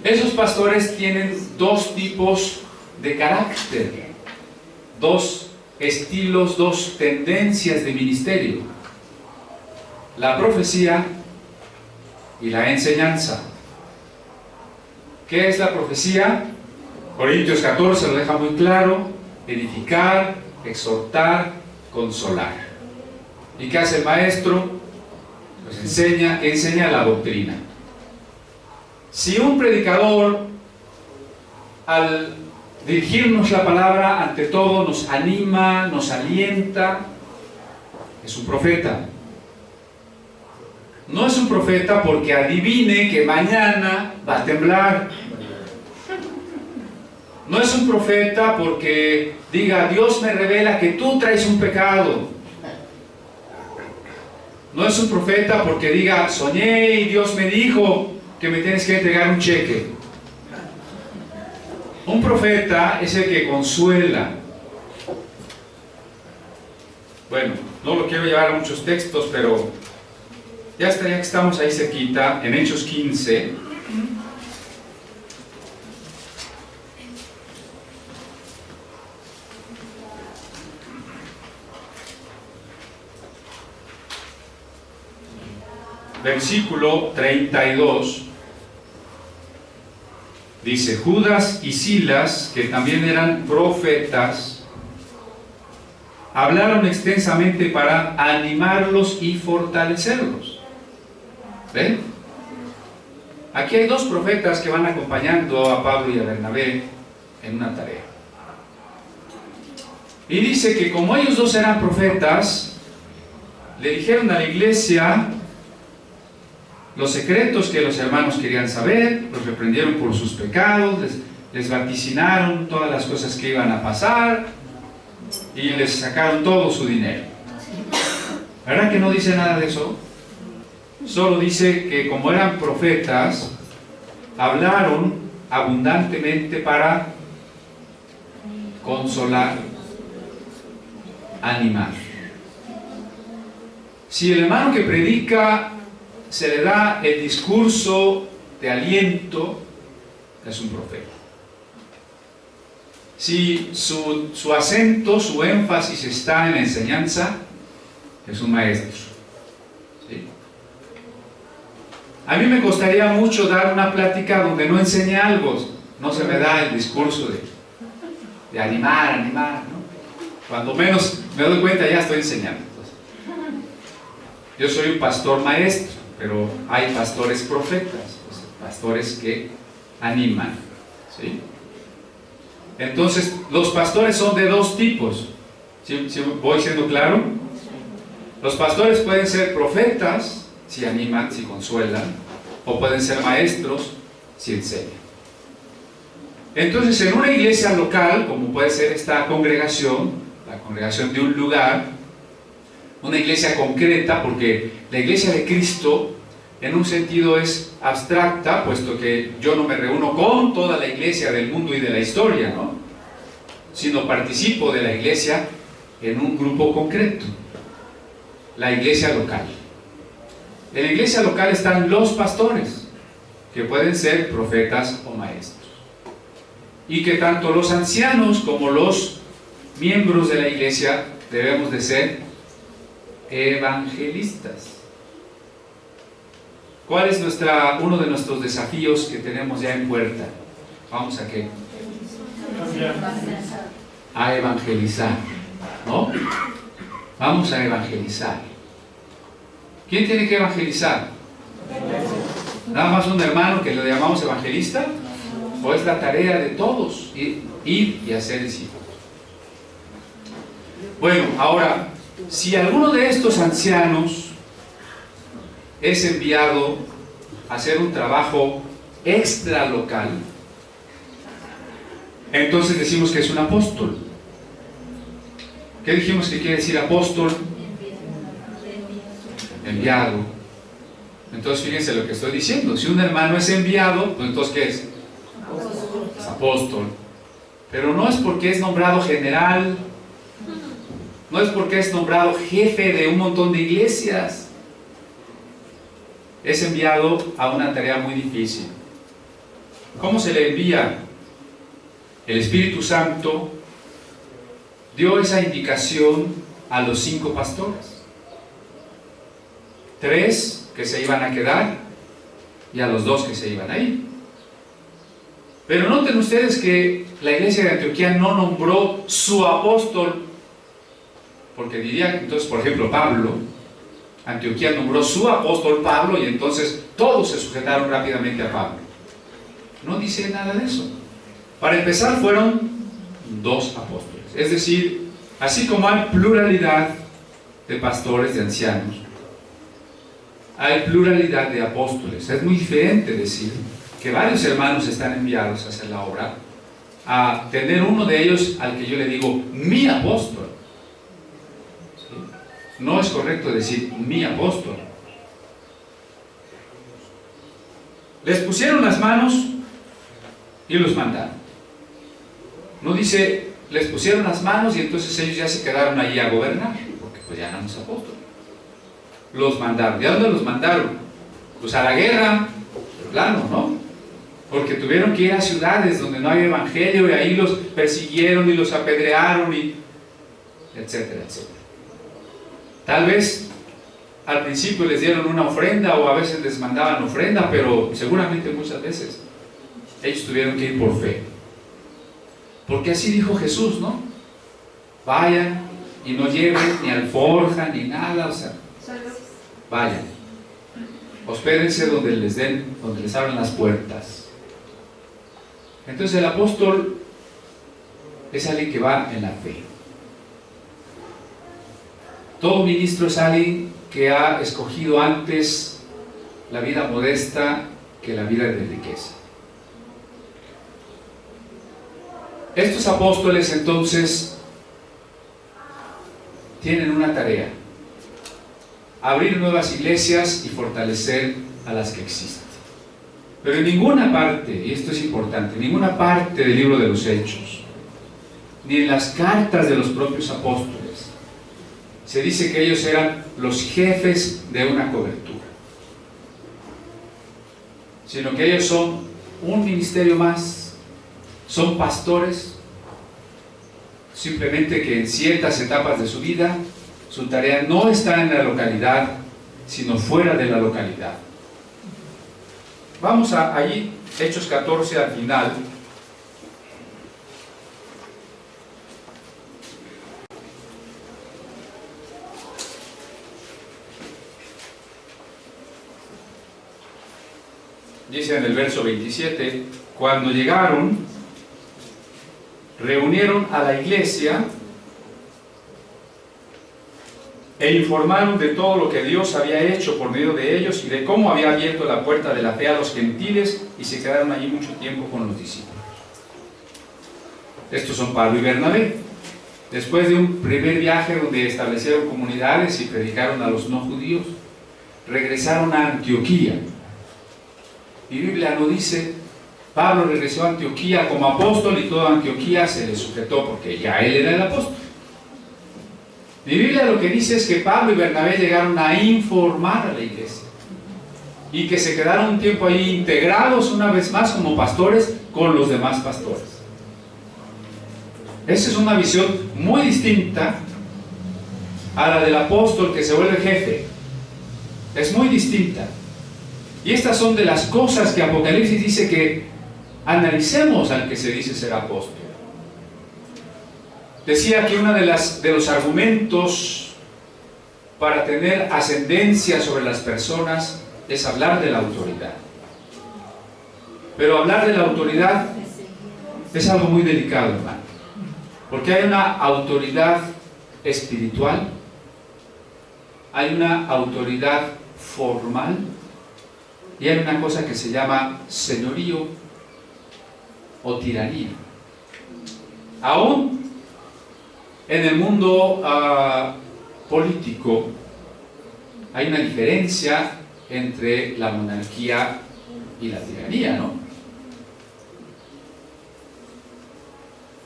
Esos pastores tienen 2 tipos de carácter, 2 estilos, 2 tendencias de ministerio: la profecía y la enseñanza. ¿Qué es la profecía? Corintios 14 lo deja muy claro: edificar, exhortar, consolar. ¿Y qué hace el maestro? Pues enseña la doctrina. Si un predicador, al dirigirnos la palabra, ante todo nos anima, nos alienta, es un profeta. No es un profeta porque adivine que mañana va a temblar. No es un profeta porque diga: Dios me revela que tú traes un pecado. No es un profeta porque diga: soñé y Dios me dijo que me tienes que entregar un cheque. Un profeta es el que consuela. Bueno, no lo quiero llevar a muchos textos, pero ya que estamos ahí cerquita, en Hechos 15, versículo 32, dice: Judas y Silas, que también eran profetas, hablaron extensamente para animarlos y fortalecerlos. ¿Ven? Aquí hay 2 profetas que van acompañando a Pablo y a Bernabé en una tarea. Y dice que como ellos 2 eran profetas, le dijeron a la iglesia los secretos que los hermanos querían saber, los reprendieron por sus pecados, les vaticinaron todas las cosas que iban a pasar y les sacaron todo su dinero. ¿Verdad que no dice nada de eso? Solo dice que como eran profetas, hablaron abundantemente para consolar, animar. Si el hermano que predica se le da el discurso de aliento, es un profeta. Si su acento, su énfasis está en la enseñanza, es un maestro. ¿Sí? A mí me costaría mucho dar una plática donde no enseñe algo, no se me da el discurso de animar, ¿no? Cuando menos me doy cuenta ya estoy enseñando. Yo soy un pastor maestro, pero hay pastores profetas, pastores que animan, ¿sí? Entonces, los pastores son de dos tipos. ¿Sí voy siendo claro? Los pastores pueden ser profetas, si animan, si consuelan, o pueden ser maestros, si enseñan. Entonces, en una iglesia local, como puede ser esta congregación, la congregación de un lugar, una iglesia concreta, porque la iglesia de Cristo en un sentido es abstracta, puesto que yo no me reúno con toda la iglesia del mundo y de la historia, ¿no? Sino participo de la iglesia en un grupo concreto, la iglesia local. En la iglesia local están los pastores, que pueden ser profetas o maestros, y que tanto los ancianos como los miembros de la iglesia debemos de ser evangelistas. ¿Cuál es uno de nuestros desafíos que tenemos ya en puerta? ¿Vamos a qué? A evangelizar, ¿no? Vamos a evangelizar. ¿Quién tiene que evangelizar? ¿Nada más un hermano que le llamamos evangelista? ¿O es la tarea de todos ir y hacer discípulos? Bueno, ahora, si alguno de estos ancianos es enviado a hacer un trabajo extra local, entonces decimos que es un apóstol. ¿Qué dijimos que quiere decir apóstol? Enviado. Entonces fíjense lo que estoy diciendo. Si un hermano es enviado, pues entonces ¿qué es? Es apóstol. Pero no es porque es nombrado general, no es porque es nombrado jefe de un montón de iglesias. Es enviado a una tarea muy difícil. ¿Cómo se le envía? El Espíritu Santo dio esa indicación a los 5 pastores. 3 que se iban a quedar y a los 2 que se iban a ir. Pero noten ustedes que la iglesia de Antioquía no nombró su apóstol, porque diría entonces, por ejemplo, Pablo. Antioquía nombró su apóstol Pablo y entonces todos se sujetaron rápidamente a Pablo. No dice nada de eso. Para empezar, fueron 2 apóstoles. Es decir, así como hay pluralidad de pastores, de ancianos, hay pluralidad de apóstoles. Es muy diferente decir que varios hermanos están enviados a hacer la obra, a tener uno de ellos al que yo le digo mi apóstol. No es correcto decir mi apóstol. Les pusieron las manos y los mandaron. No dice les pusieron las manos y entonces ellos ya se quedaron allí a gobernar, porque pues ya eran los apóstoles. Los mandaron. ¿De dónde los mandaron? Pues a la guerra, plano, ¿no? Porque tuvieron que ir a ciudades donde no había evangelio y ahí los persiguieron y los apedrearon y etcétera, etcétera. Tal vez al principio les dieron una ofrenda o a veces les mandaban ofrenda, pero seguramente muchas veces ellos tuvieron que ir por fe. Porque así dijo Jesús, ¿no? Vayan y no lleven ni alforja ni nada, o sea, vayan. Hospédense donde les abran las puertas. Entonces el apóstol es alguien que va en la fe. Todo ministro es alguien que ha escogido antes la vida modesta que la vida de riqueza. Estos apóstoles entonces tienen una tarea: abrir nuevas iglesias y fortalecer a las que existen. Pero en ninguna parte, y esto es importante, en ninguna parte del libro de los Hechos, ni en las cartas de los propios apóstoles, se dice que ellos eran los jefes de una cobertura, sino que ellos son un ministerio más, son pastores, simplemente que en ciertas etapas de su vida, su tarea no está en la localidad, sino fuera de la localidad. Vamos a allí, Hechos 14 al final. Dice en el verso 27, cuando llegaron, reunieron a la iglesia e informaron de todo lo que Dios había hecho por medio de ellos y de cómo había abierto la puerta de la fe a los gentiles, y se quedaron allí mucho tiempo con los discípulos. Estos son Pablo y Bernabé. Después de un primer viaje donde establecieron comunidades y predicaron a los no judíos, regresaron a Antioquía. Mi Biblia no dice, Pablo regresó a Antioquía como apóstol y toda Antioquía se le sujetó porque ya él era el apóstol. Mi Biblia lo que dice es que Pablo y Bernabé llegaron a informar a la iglesia y que se quedaron un tiempo ahí integrados una vez más como pastores con los demás pastores. Esa es una visión muy distinta a la del apóstol que se vuelve jefe. Es muy distinta. Y estas son de las cosas que Apocalipsis dice que analicemos al que se dice ser apóstol. Decía que uno de los argumentos para tener ascendencia sobre las personas es hablar de la autoridad. Pero hablar de la autoridad es algo muy delicado, hermano, porque hay una autoridad espiritual, hay una autoridad formal y hay una cosa que se llama señorío o tiranía. Aún en el mundo político hay una diferencia entre la monarquía y la tiranía, ¿no?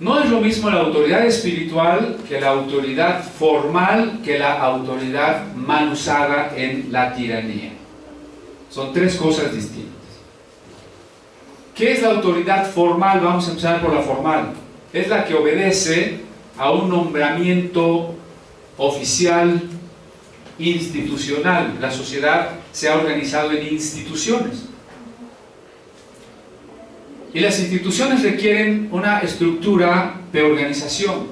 No es lo mismo la autoridad espiritual que la autoridad formal, que la autoridad mal usada en la tiranía. Son tres cosas distintas. ¿Qué es la autoridad formal? Vamos a empezar por la formal. Es la que obedece a un nombramiento oficial institucional. La sociedad se ha organizado en instituciones. Y las instituciones requieren una estructura de organización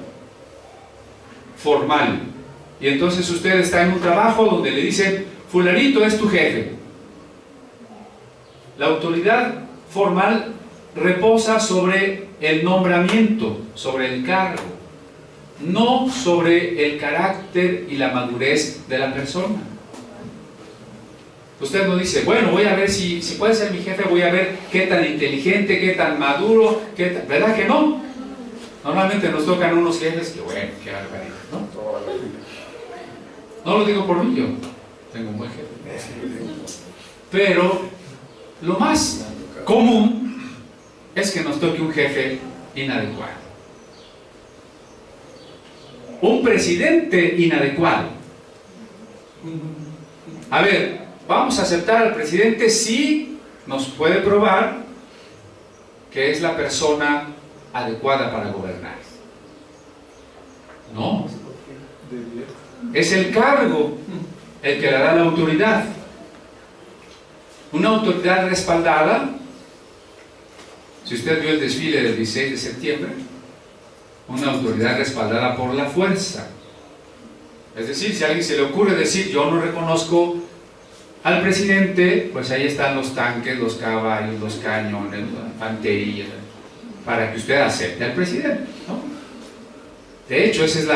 formal. Y entonces usted está en un trabajo donde le dicen, fulanito es tu jefe. La autoridad formal reposa sobre el nombramiento, sobre el cargo, no sobre el carácter y la madurez de la persona. Usted no dice, bueno, voy a ver si puede ser mi jefe, voy a ver qué tan inteligente, qué tan maduro, ¿verdad que no? Normalmente nos tocan unos jefes que, bueno, qué barbaridad, ¿no? No lo digo por mí, yo tengo un buen jefe. Pero lo más común es que nos toque un jefe inadecuado. Un presidente inadecuado. A ver, vamos a aceptar al presidente si nos puede probar que es la persona adecuada para gobernar. No. Es el cargo el que le da la autoridad. Una autoridad respaldada. Si usted vio el desfile del 16 de septiembre, una autoridad respaldada por la fuerza. Es decir, si a alguien se le ocurre decir, yo no reconozco al presidente, pues ahí están los tanques, los caballos, los cañones, la infantería, para que usted acepte al presidente, ¿no? De hecho, esa es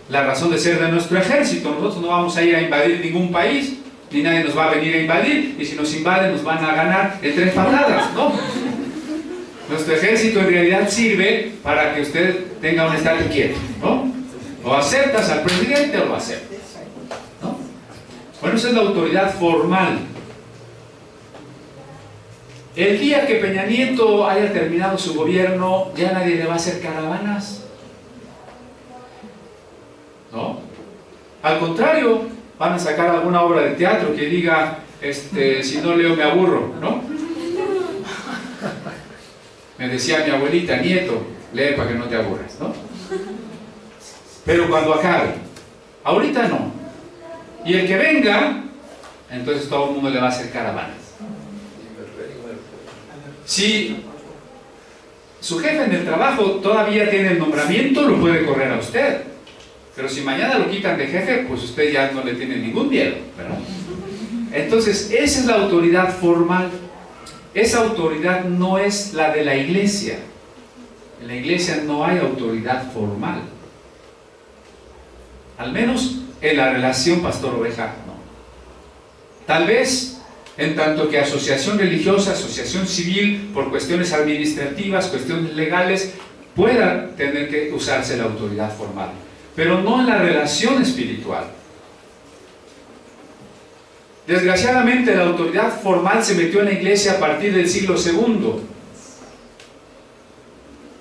la razón de ser de nuestro ejército. Nosotros no vamos a ir a invadir ningún país, ni nadie nos va a venir a invadir, y si nos invaden nos van a ganar en 3 patadas, ¿no? Nuestro ejército en realidad sirve para que usted tenga un estate quieto, ¿no? O aceptas al presidente o lo aceptas, ¿no? Bueno, esa es la autoridad formal. El día que Peña Nieto haya terminado su gobierno, ya nadie le va a hacer caravanas, ¿no? Al contrario, van a sacar alguna obra de teatro que diga, si no leo me aburro, ¿no? Me decía mi abuelita, nieto, lee para que no te aburras, ¿no? Pero cuando acabe, ahorita no. Y el que venga, entonces todo el mundo le va a hacer caravanas. Si su jefe en el trabajo todavía tiene el nombramiento, lo puede correr a usted. Pero si mañana lo quitan de jefe, pues usted ya no le tiene ningún miedo, ¿verdad? Entonces, esa es la autoridad formal. Esa autoridad no es la de la iglesia. En la iglesia no hay autoridad formal. Al menos en la relación pastor-oveja, no. Tal vez en tanto que asociación religiosa, asociación civil, por cuestiones administrativas, cuestiones legales, pueda tener que usarse la autoridad formal, pero no en la relación espiritual. Desgraciadamente la autoridad formal se metió en la iglesia a partir del siglo II.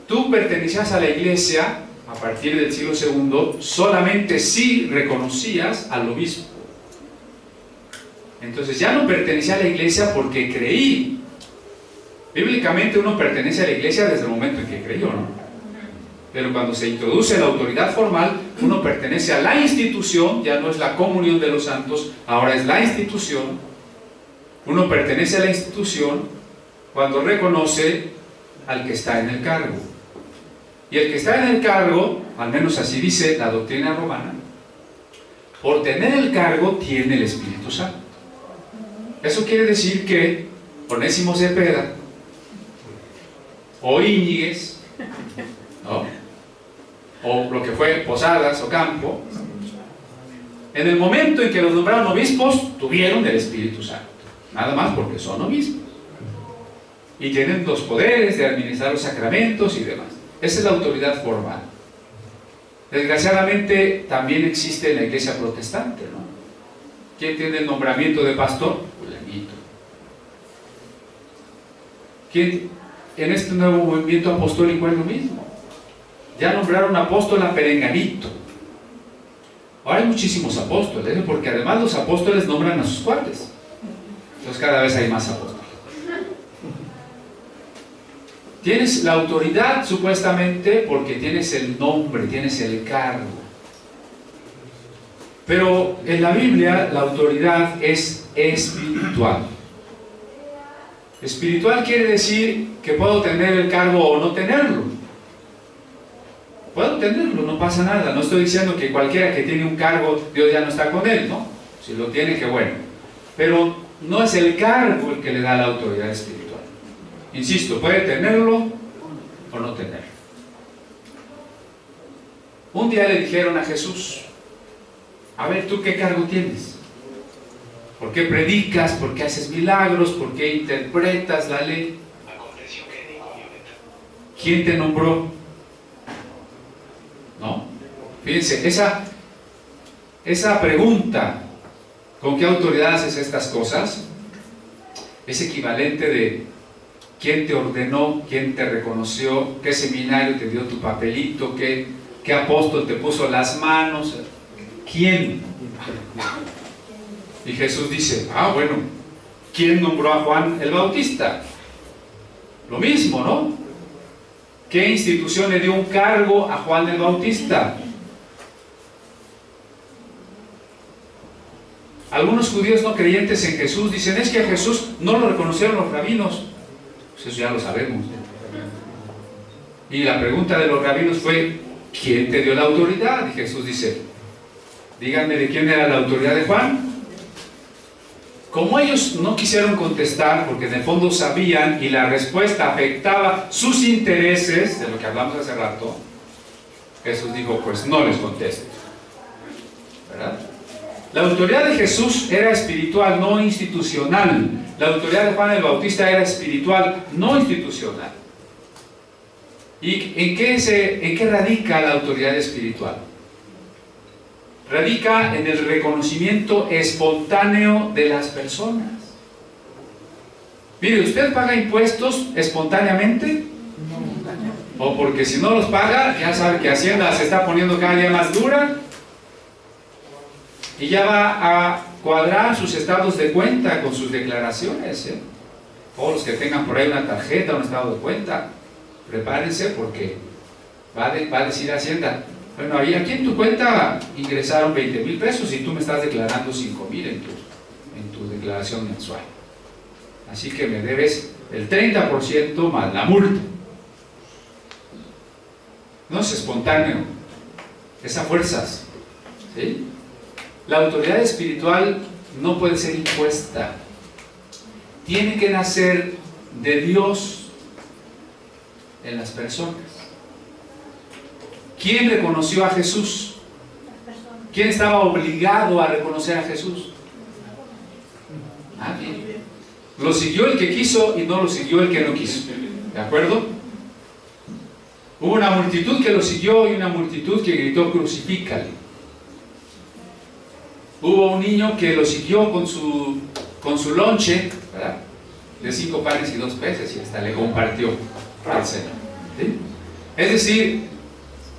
Tú pertenecías a la iglesia a partir del siglo II solamente si reconocías al obispo. Entonces ya no pertenecía a la iglesia porque creí. Bíblicamente uno pertenece a la iglesia desde el momento en que creyó, ¿no? Pero cuando se introduce la autoridad formal, uno pertenece a la institución, ya no es la comunión de los santos, ahora es la institución. Uno pertenece a la institución cuando reconoce al que está en el cargo. Y el que está en el cargo, al menos así dice la doctrina romana, por tener el cargo tiene el Espíritu Santo. Eso quiere decir que Onésimo Cepeda o Íñiguez, ¿no?, o lo que fue Posadas o Campo, en el momento en que los nombraron obispos, tuvieron el Espíritu Santo, nada más porque son obispos y tienen los poderes de administrar los sacramentos y demás. Esa es la autoridad formal. Desgraciadamente también existe en la iglesia protestante, ¿no? ¿Quién tiene el nombramiento de pastor? Fulanito. ¿Quién en este nuevo movimiento apostólico es lo mismo? Ya nombraron apóstol a Perenganito. Ahora hay muchísimos apóstoles, ¿eh? Porque además los apóstoles nombran a sus cuates. Entonces cada vez hay más apóstoles. Tienes la autoridad supuestamente porque tienes el nombre, tienes el cargo. Pero en la Biblia la autoridad es espiritual. Espiritual quiere decir que puedo tener el cargo o no tenerlo. Puedo tenerlo, no pasa nada. No estoy diciendo que cualquiera que tiene un cargo, Dios ya no está con él, ¿no? Si lo tiene, qué bueno. Pero no es el cargo el que le da la autoridad espiritual. Insisto, puede tenerlo o no tenerlo. Un día le dijeron a Jesús: a ver, ¿tú qué cargo tienes? ¿Por qué predicas? ¿Por qué haces milagros? ¿Por qué interpretas la ley? ¿Quién te nombró? ¿No? Fíjense, esa pregunta, ¿con qué autoridad haces estas cosas?, es equivalente de ¿quién te ordenó? ¿Quién te reconoció? ¿Qué seminario te dio tu papelito? ¿Qué apóstol te puso las manos? ¿Quién? Y Jesús dice: bueno, ¿quién nombró a Juan el Bautista? Lo mismo, ¿no? ¿Qué institución le dio un cargo a Juan el Bautista? Algunos judíos no creyentes en Jesús dicen: es que a Jesús no lo reconocieron los rabinos. Pues eso ya lo sabemos. Y la pregunta de los rabinos fue: ¿quién te dio la autoridad? Y Jesús dice: díganme de quién era la autoridad de Juan. Como ellos no quisieron contestar, porque en el fondo sabían y la respuesta afectaba sus intereses, de lo que hablamos hace rato, Jesús dijo: pues no les contesto. ¿verdad? La autoridad de Jesús era espiritual, no institucional. La autoridad de Juan el Bautista era espiritual, no institucional. ¿Y en qué radica la autoridad espiritual? Radica en el reconocimiento espontáneo de las personas. Mire, ¿usted paga impuestos espontáneamente? O porque si no los paga, ya sabe que Hacienda se está poniendo cada día más dura y ya va a cuadrar sus estados de cuenta con sus declaraciones, ¿eh? Todos los que tengan por ahí una tarjeta, un estado de cuenta, prepárense porque va a decir Hacienda, bueno, ahí aquí en tu cuenta ingresaron 20,000 pesos y tú me estás declarando 5,000 en tu declaración mensual. Así que me debes el 30% más la multa. No es espontáneo, es a fuerzas, ¿sí? La autoridad espiritual no puede ser impuesta, tiene que nacer de Dios en las personas. ¿Quién reconoció a Jesús? ¿Quién estaba obligado a reconocer a Jesús? Nadie. Lo siguió el que quiso y no lo siguió el que no quiso. ¿De acuerdo? Hubo una multitud que lo siguió y una multitud que gritó crucifícale. Hubo un niño que lo siguió con su lonche, ¿verdad?, de 5 panes y 2 peces y hasta le compartió al Señor, ¿sí? Es decir,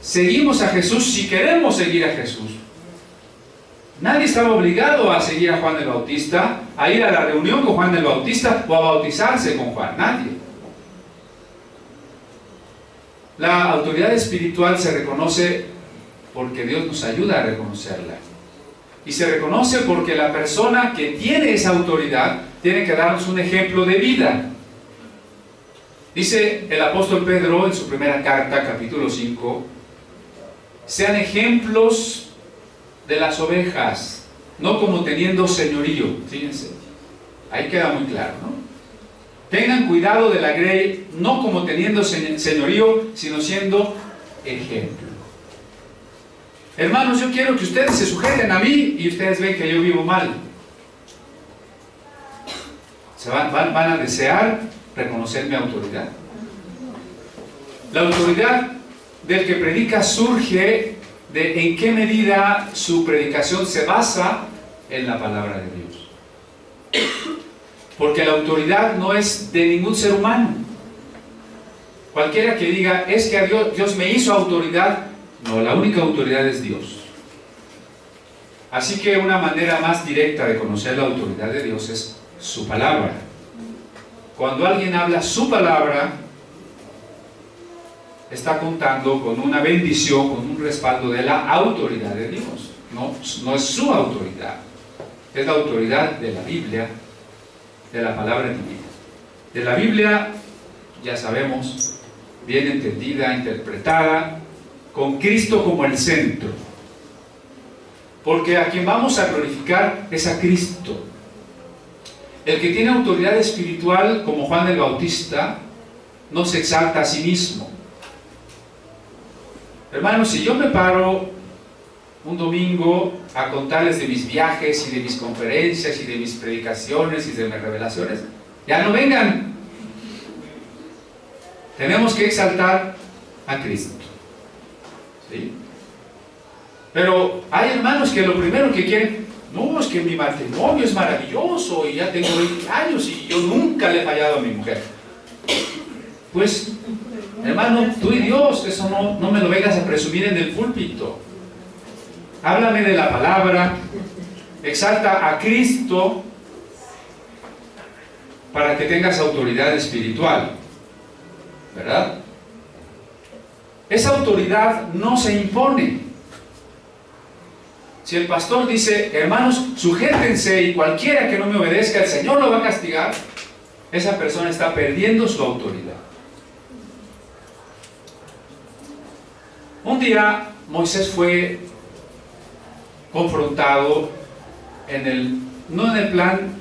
seguimos a Jesús si queremos seguir a Jesús. Nadie estaba obligado a seguir a Juan el Bautista, a ir a la reunión con Juan el Bautista o a bautizarse con Juan. Nadie. La autoridad espiritual se reconoce porque Dios nos ayuda a reconocerla. Y se reconoce porque la persona que tiene esa autoridad tiene que darnos un ejemplo de vida. Dice el apóstol Pedro en su primera carta, capítulo 5, sean ejemplos de las ovejas, no como teniendo señorío. Fíjense, ahí queda muy claro, ¿no? Tengan cuidado de la grey, no como teniendo señorío, sino siendo ejemplo. Hermanos, yo quiero que ustedes se sujeten a mí y ustedes ven que yo vivo mal. Van a desear reconocer mi autoridad. La autoridad del que predica surge de en qué medida su predicación se basa en la palabra de Dios. Porque la autoridad no es de ningún ser humano. Cualquiera que diga, es que a Dios me hizo autoridad, no, la única autoridad es Dios. Así que una manera más directa de conocer la autoridad de Dios es su palabra. Cuando alguien habla su palabra, está contando con una bendición, con un respaldo de la autoridad de Dios. No es su autoridad, es la autoridad de la Biblia, de la palabra divina. De la Biblia, ya sabemos, bien entendida, interpretada, con Cristo como el centro. Porque a quien vamos a glorificar es a Cristo. El que tiene autoridad espiritual, como Juan el Bautista, no se exalta a sí mismo. Hermanos, si yo me paro un domingo a contarles de mis viajes y de mis conferencias y de mis predicaciones y de mis revelaciones, ya no vengan. Tenemos que exaltar a Cristo, ¿sí? Pero hay hermanos que lo primero que quieren, no, es que mi matrimonio es maravilloso y ya tengo 20 años y yo nunca le he fallado a mi mujer. Pues, hermano, tú y Dios, eso no me lo vengas a presumir en el púlpito. Háblame de la palabra, exalta a Cristo para que tengas autoridad espiritual, ¿verdad? Esa autoridad no se impone. Si el pastor dice, hermanos, sujétense y cualquiera que no me obedezca, el Señor lo va a castigar, esa persona está perdiendo su autoridad. Un día Moisés fue confrontado no en el plan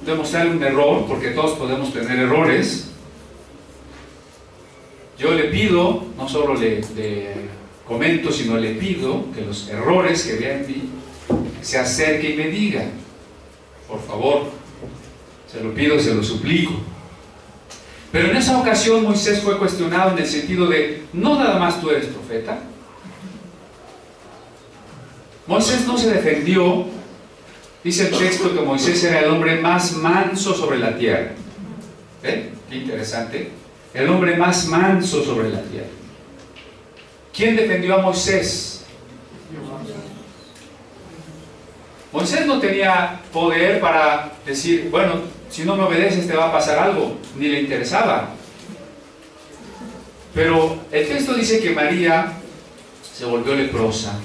de mostrarle un error, porque todos podemos tener errores. Yo le pido, no solo le comento, sino le pido que los errores que vea en mí, se acerque y me diga, por favor, se lo pido, se lo suplico. Pero en esa ocasión Moisés fue cuestionado en el sentido de, no nada más tú eres profeta. Moisés no se defendió. Dice el texto que Moisés era el hombre más manso sobre la tierra. ¿Ven? Qué interesante. El hombre más manso sobre la tierra. ¿Quién defendió a Moisés? Moisés no tenía poder para decir, bueno, si no me obedeces te va a pasar algo. Ni le interesaba. Pero el texto dice que María se volvió leprosa.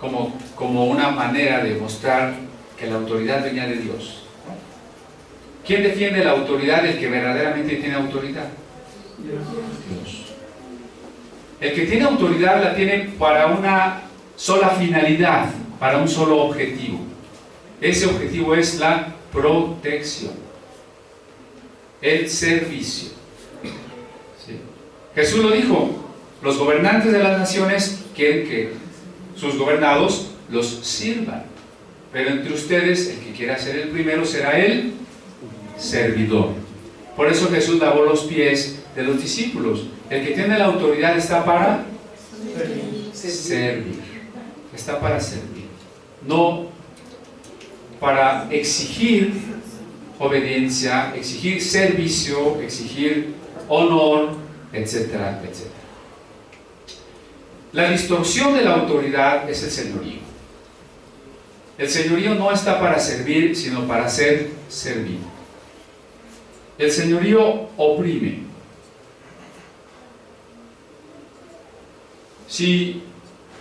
Como una manera de mostrar que la autoridad venía de Dios. ¿Quién defiende la autoridad del que verdaderamente tiene autoridad? Dios. El que tiene autoridad la tiene para una sola finalidad, para un solo objetivo. Ese objetivo es la protección, el servicio. ¿Sí? Jesús lo dijo, los gobernantes de las naciones quieren que sus gobernados los sirvan, pero entre ustedes el que quiera ser el primero será el servidor. Por eso Jesús lavó los pies de los discípulos. El que tiene la autoridad está para servir, está para servir, no para exigir obediencia, exigir servicio, exigir honor, etcétera, etcétera. La distorsión de la autoridad es el señorío. El señorío no está para servir, sino para ser servido. El señorío oprime. Si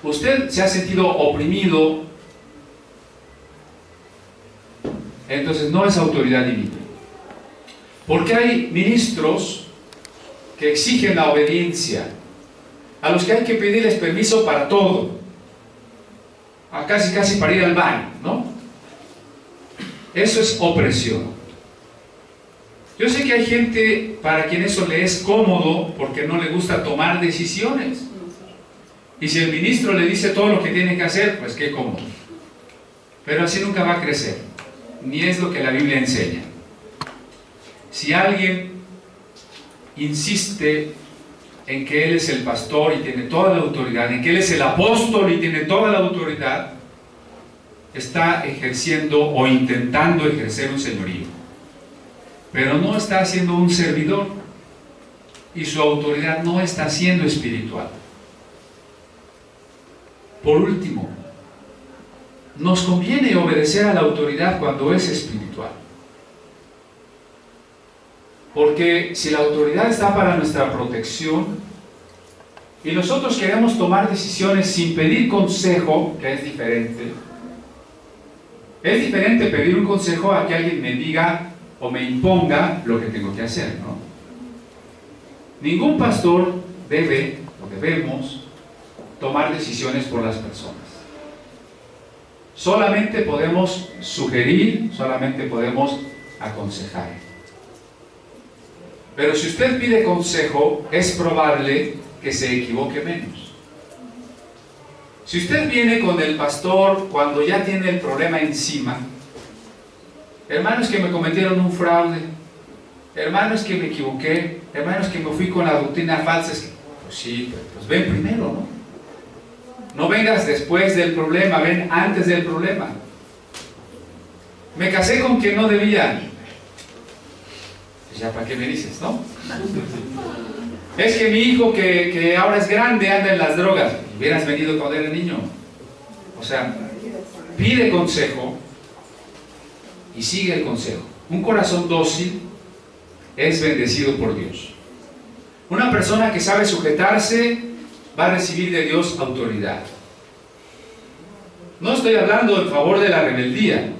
usted se ha sentido oprimido, entonces no es autoridad divina. Porque hay ministros que exigen la obediencia, a los que hay que pedirles permiso para todo, a casi para ir al baño, ¿no? Eso es opresión. Yo sé que hay gente para quien eso le es cómodo porque no le gusta tomar decisiones. Y si el ministro le dice todo lo que tiene que hacer, pues qué cómodo. Pero así nunca va a crecer, ni es lo que la Biblia enseña. Si alguien insiste en que Él es el pastor y tiene toda la autoridad, en que Él es el apóstol y tiene toda la autoridad, está ejerciendo o intentando ejercer un señorío, pero no está siendo un servidor, y su autoridad no está siendo espiritual. Por último, nos conviene obedecer a la autoridad cuando es espiritual. Porque si la autoridad está para nuestra protección y nosotros queremos tomar decisiones sin pedir consejo, que es diferente pedir un consejo a que alguien me diga o me imponga lo que tengo que hacer, ¿no? Ningún pastor debe o debemos tomar decisiones por las personas. Solamente podemos sugerir, solamente podemos aconsejar. Pero si usted pide consejo, es probable que se equivoque menos. Si usted viene con el pastor cuando ya tiene el problema encima, hermanos que me cometieron un fraude, hermanos que me equivoqué, hermanos que me fui con la doctrina falsa, pues sí, pues ven primero, ¿no? No vengas después del problema, ven antes del problema. Me casé con quien no debía. Pues ya, ¿para qué me dices, no? Es que mi hijo que ahora es grande anda en las drogas. Hubieras venido cuando era niño. O sea, pide consejo y sigue el consejo. Un corazón dócil es bendecido por Dios. Una persona que sabe sujetarse va a recibir de Dios autoridad. No estoy hablando en favor de la rebeldía,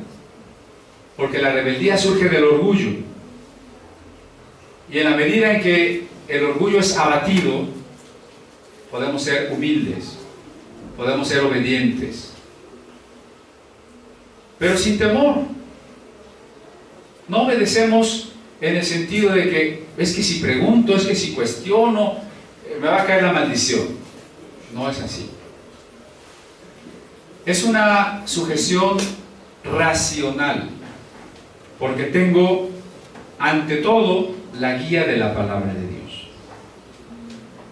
porque la rebeldía surge del orgullo. Y en la medida en que el orgullo es abatido, podemos ser humildes, podemos ser obedientes, pero sin temor. No obedecemos en el sentido de que es que si pregunto, es que si cuestiono, me va a caer la maldición. No es así. Es una sujeción racional, porque tengo ante todo la guía de la palabra de Dios.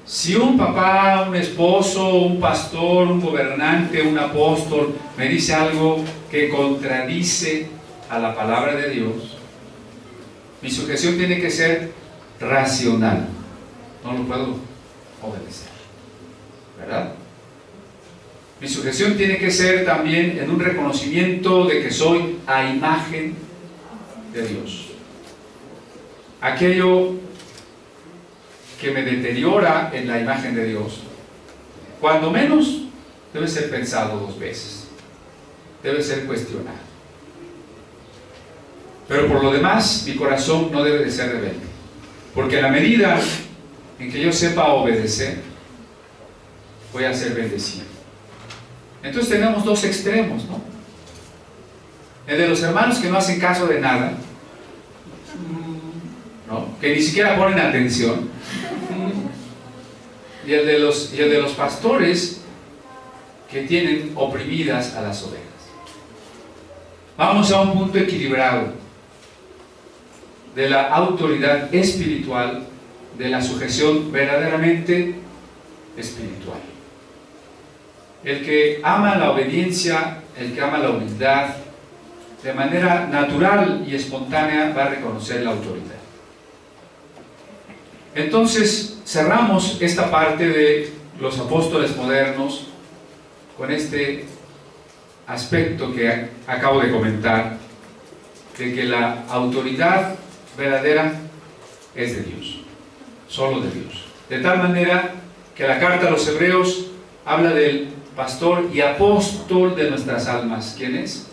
Si un papá, un esposo, un pastor, un gobernante, un apóstol me dice algo que contradice a la palabra de Dios, mi sujeción tiene que ser racional. No lo puedo obedecer, ¿verdad? Mi sujeción tiene que ser también en un reconocimiento de que soy a imagen de Dios. Aquello que me deteriora en la imagen de Dios, cuando menos, debe ser pensado 2 veces, debe ser cuestionado. Pero por lo demás, mi corazón no debe de ser rebelde, porque a la medida en que yo sepa obedecer, voy a ser bendecido. Entonces tenemos 2 extremos, ¿no? El de los hermanos que no hacen caso de nada, ¿no? Que ni siquiera ponen atención, y el de los pastores que tienen oprimidas a las ovejas. Vamos a un punto equilibrado de la autoridad espiritual, de la sujeción verdaderamente espiritual. El que ama la obediencia, el que ama la humildad, de manera natural y espontánea va a reconocer la autoridad. Entonces cerramos esta parte de los apóstoles modernos con este aspecto que acabo de comentar, de que la autoridad verdadera es de Dios, solo de Dios. De tal manera que la carta a los Hebreos habla del pastor y apóstol de nuestras almas. ¿Quién es?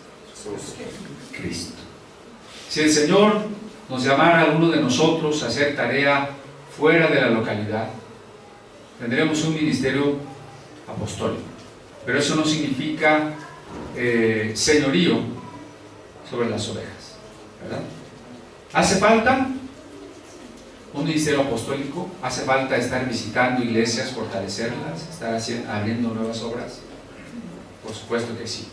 Cristo. Si el Señor nos llamara a alguno de nosotros a hacer tarea fuera de la localidad, tendremos un ministerio apostólico, pero eso no significa señorío sobre las ovejas, ¿verdad? ¿Hace falta un ministerio apostólico? ¿Hace falta estar visitando iglesias, fortalecerlas, estar abriendo nuevas obras? Por supuesto que sí.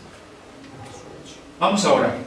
Vamos a orar.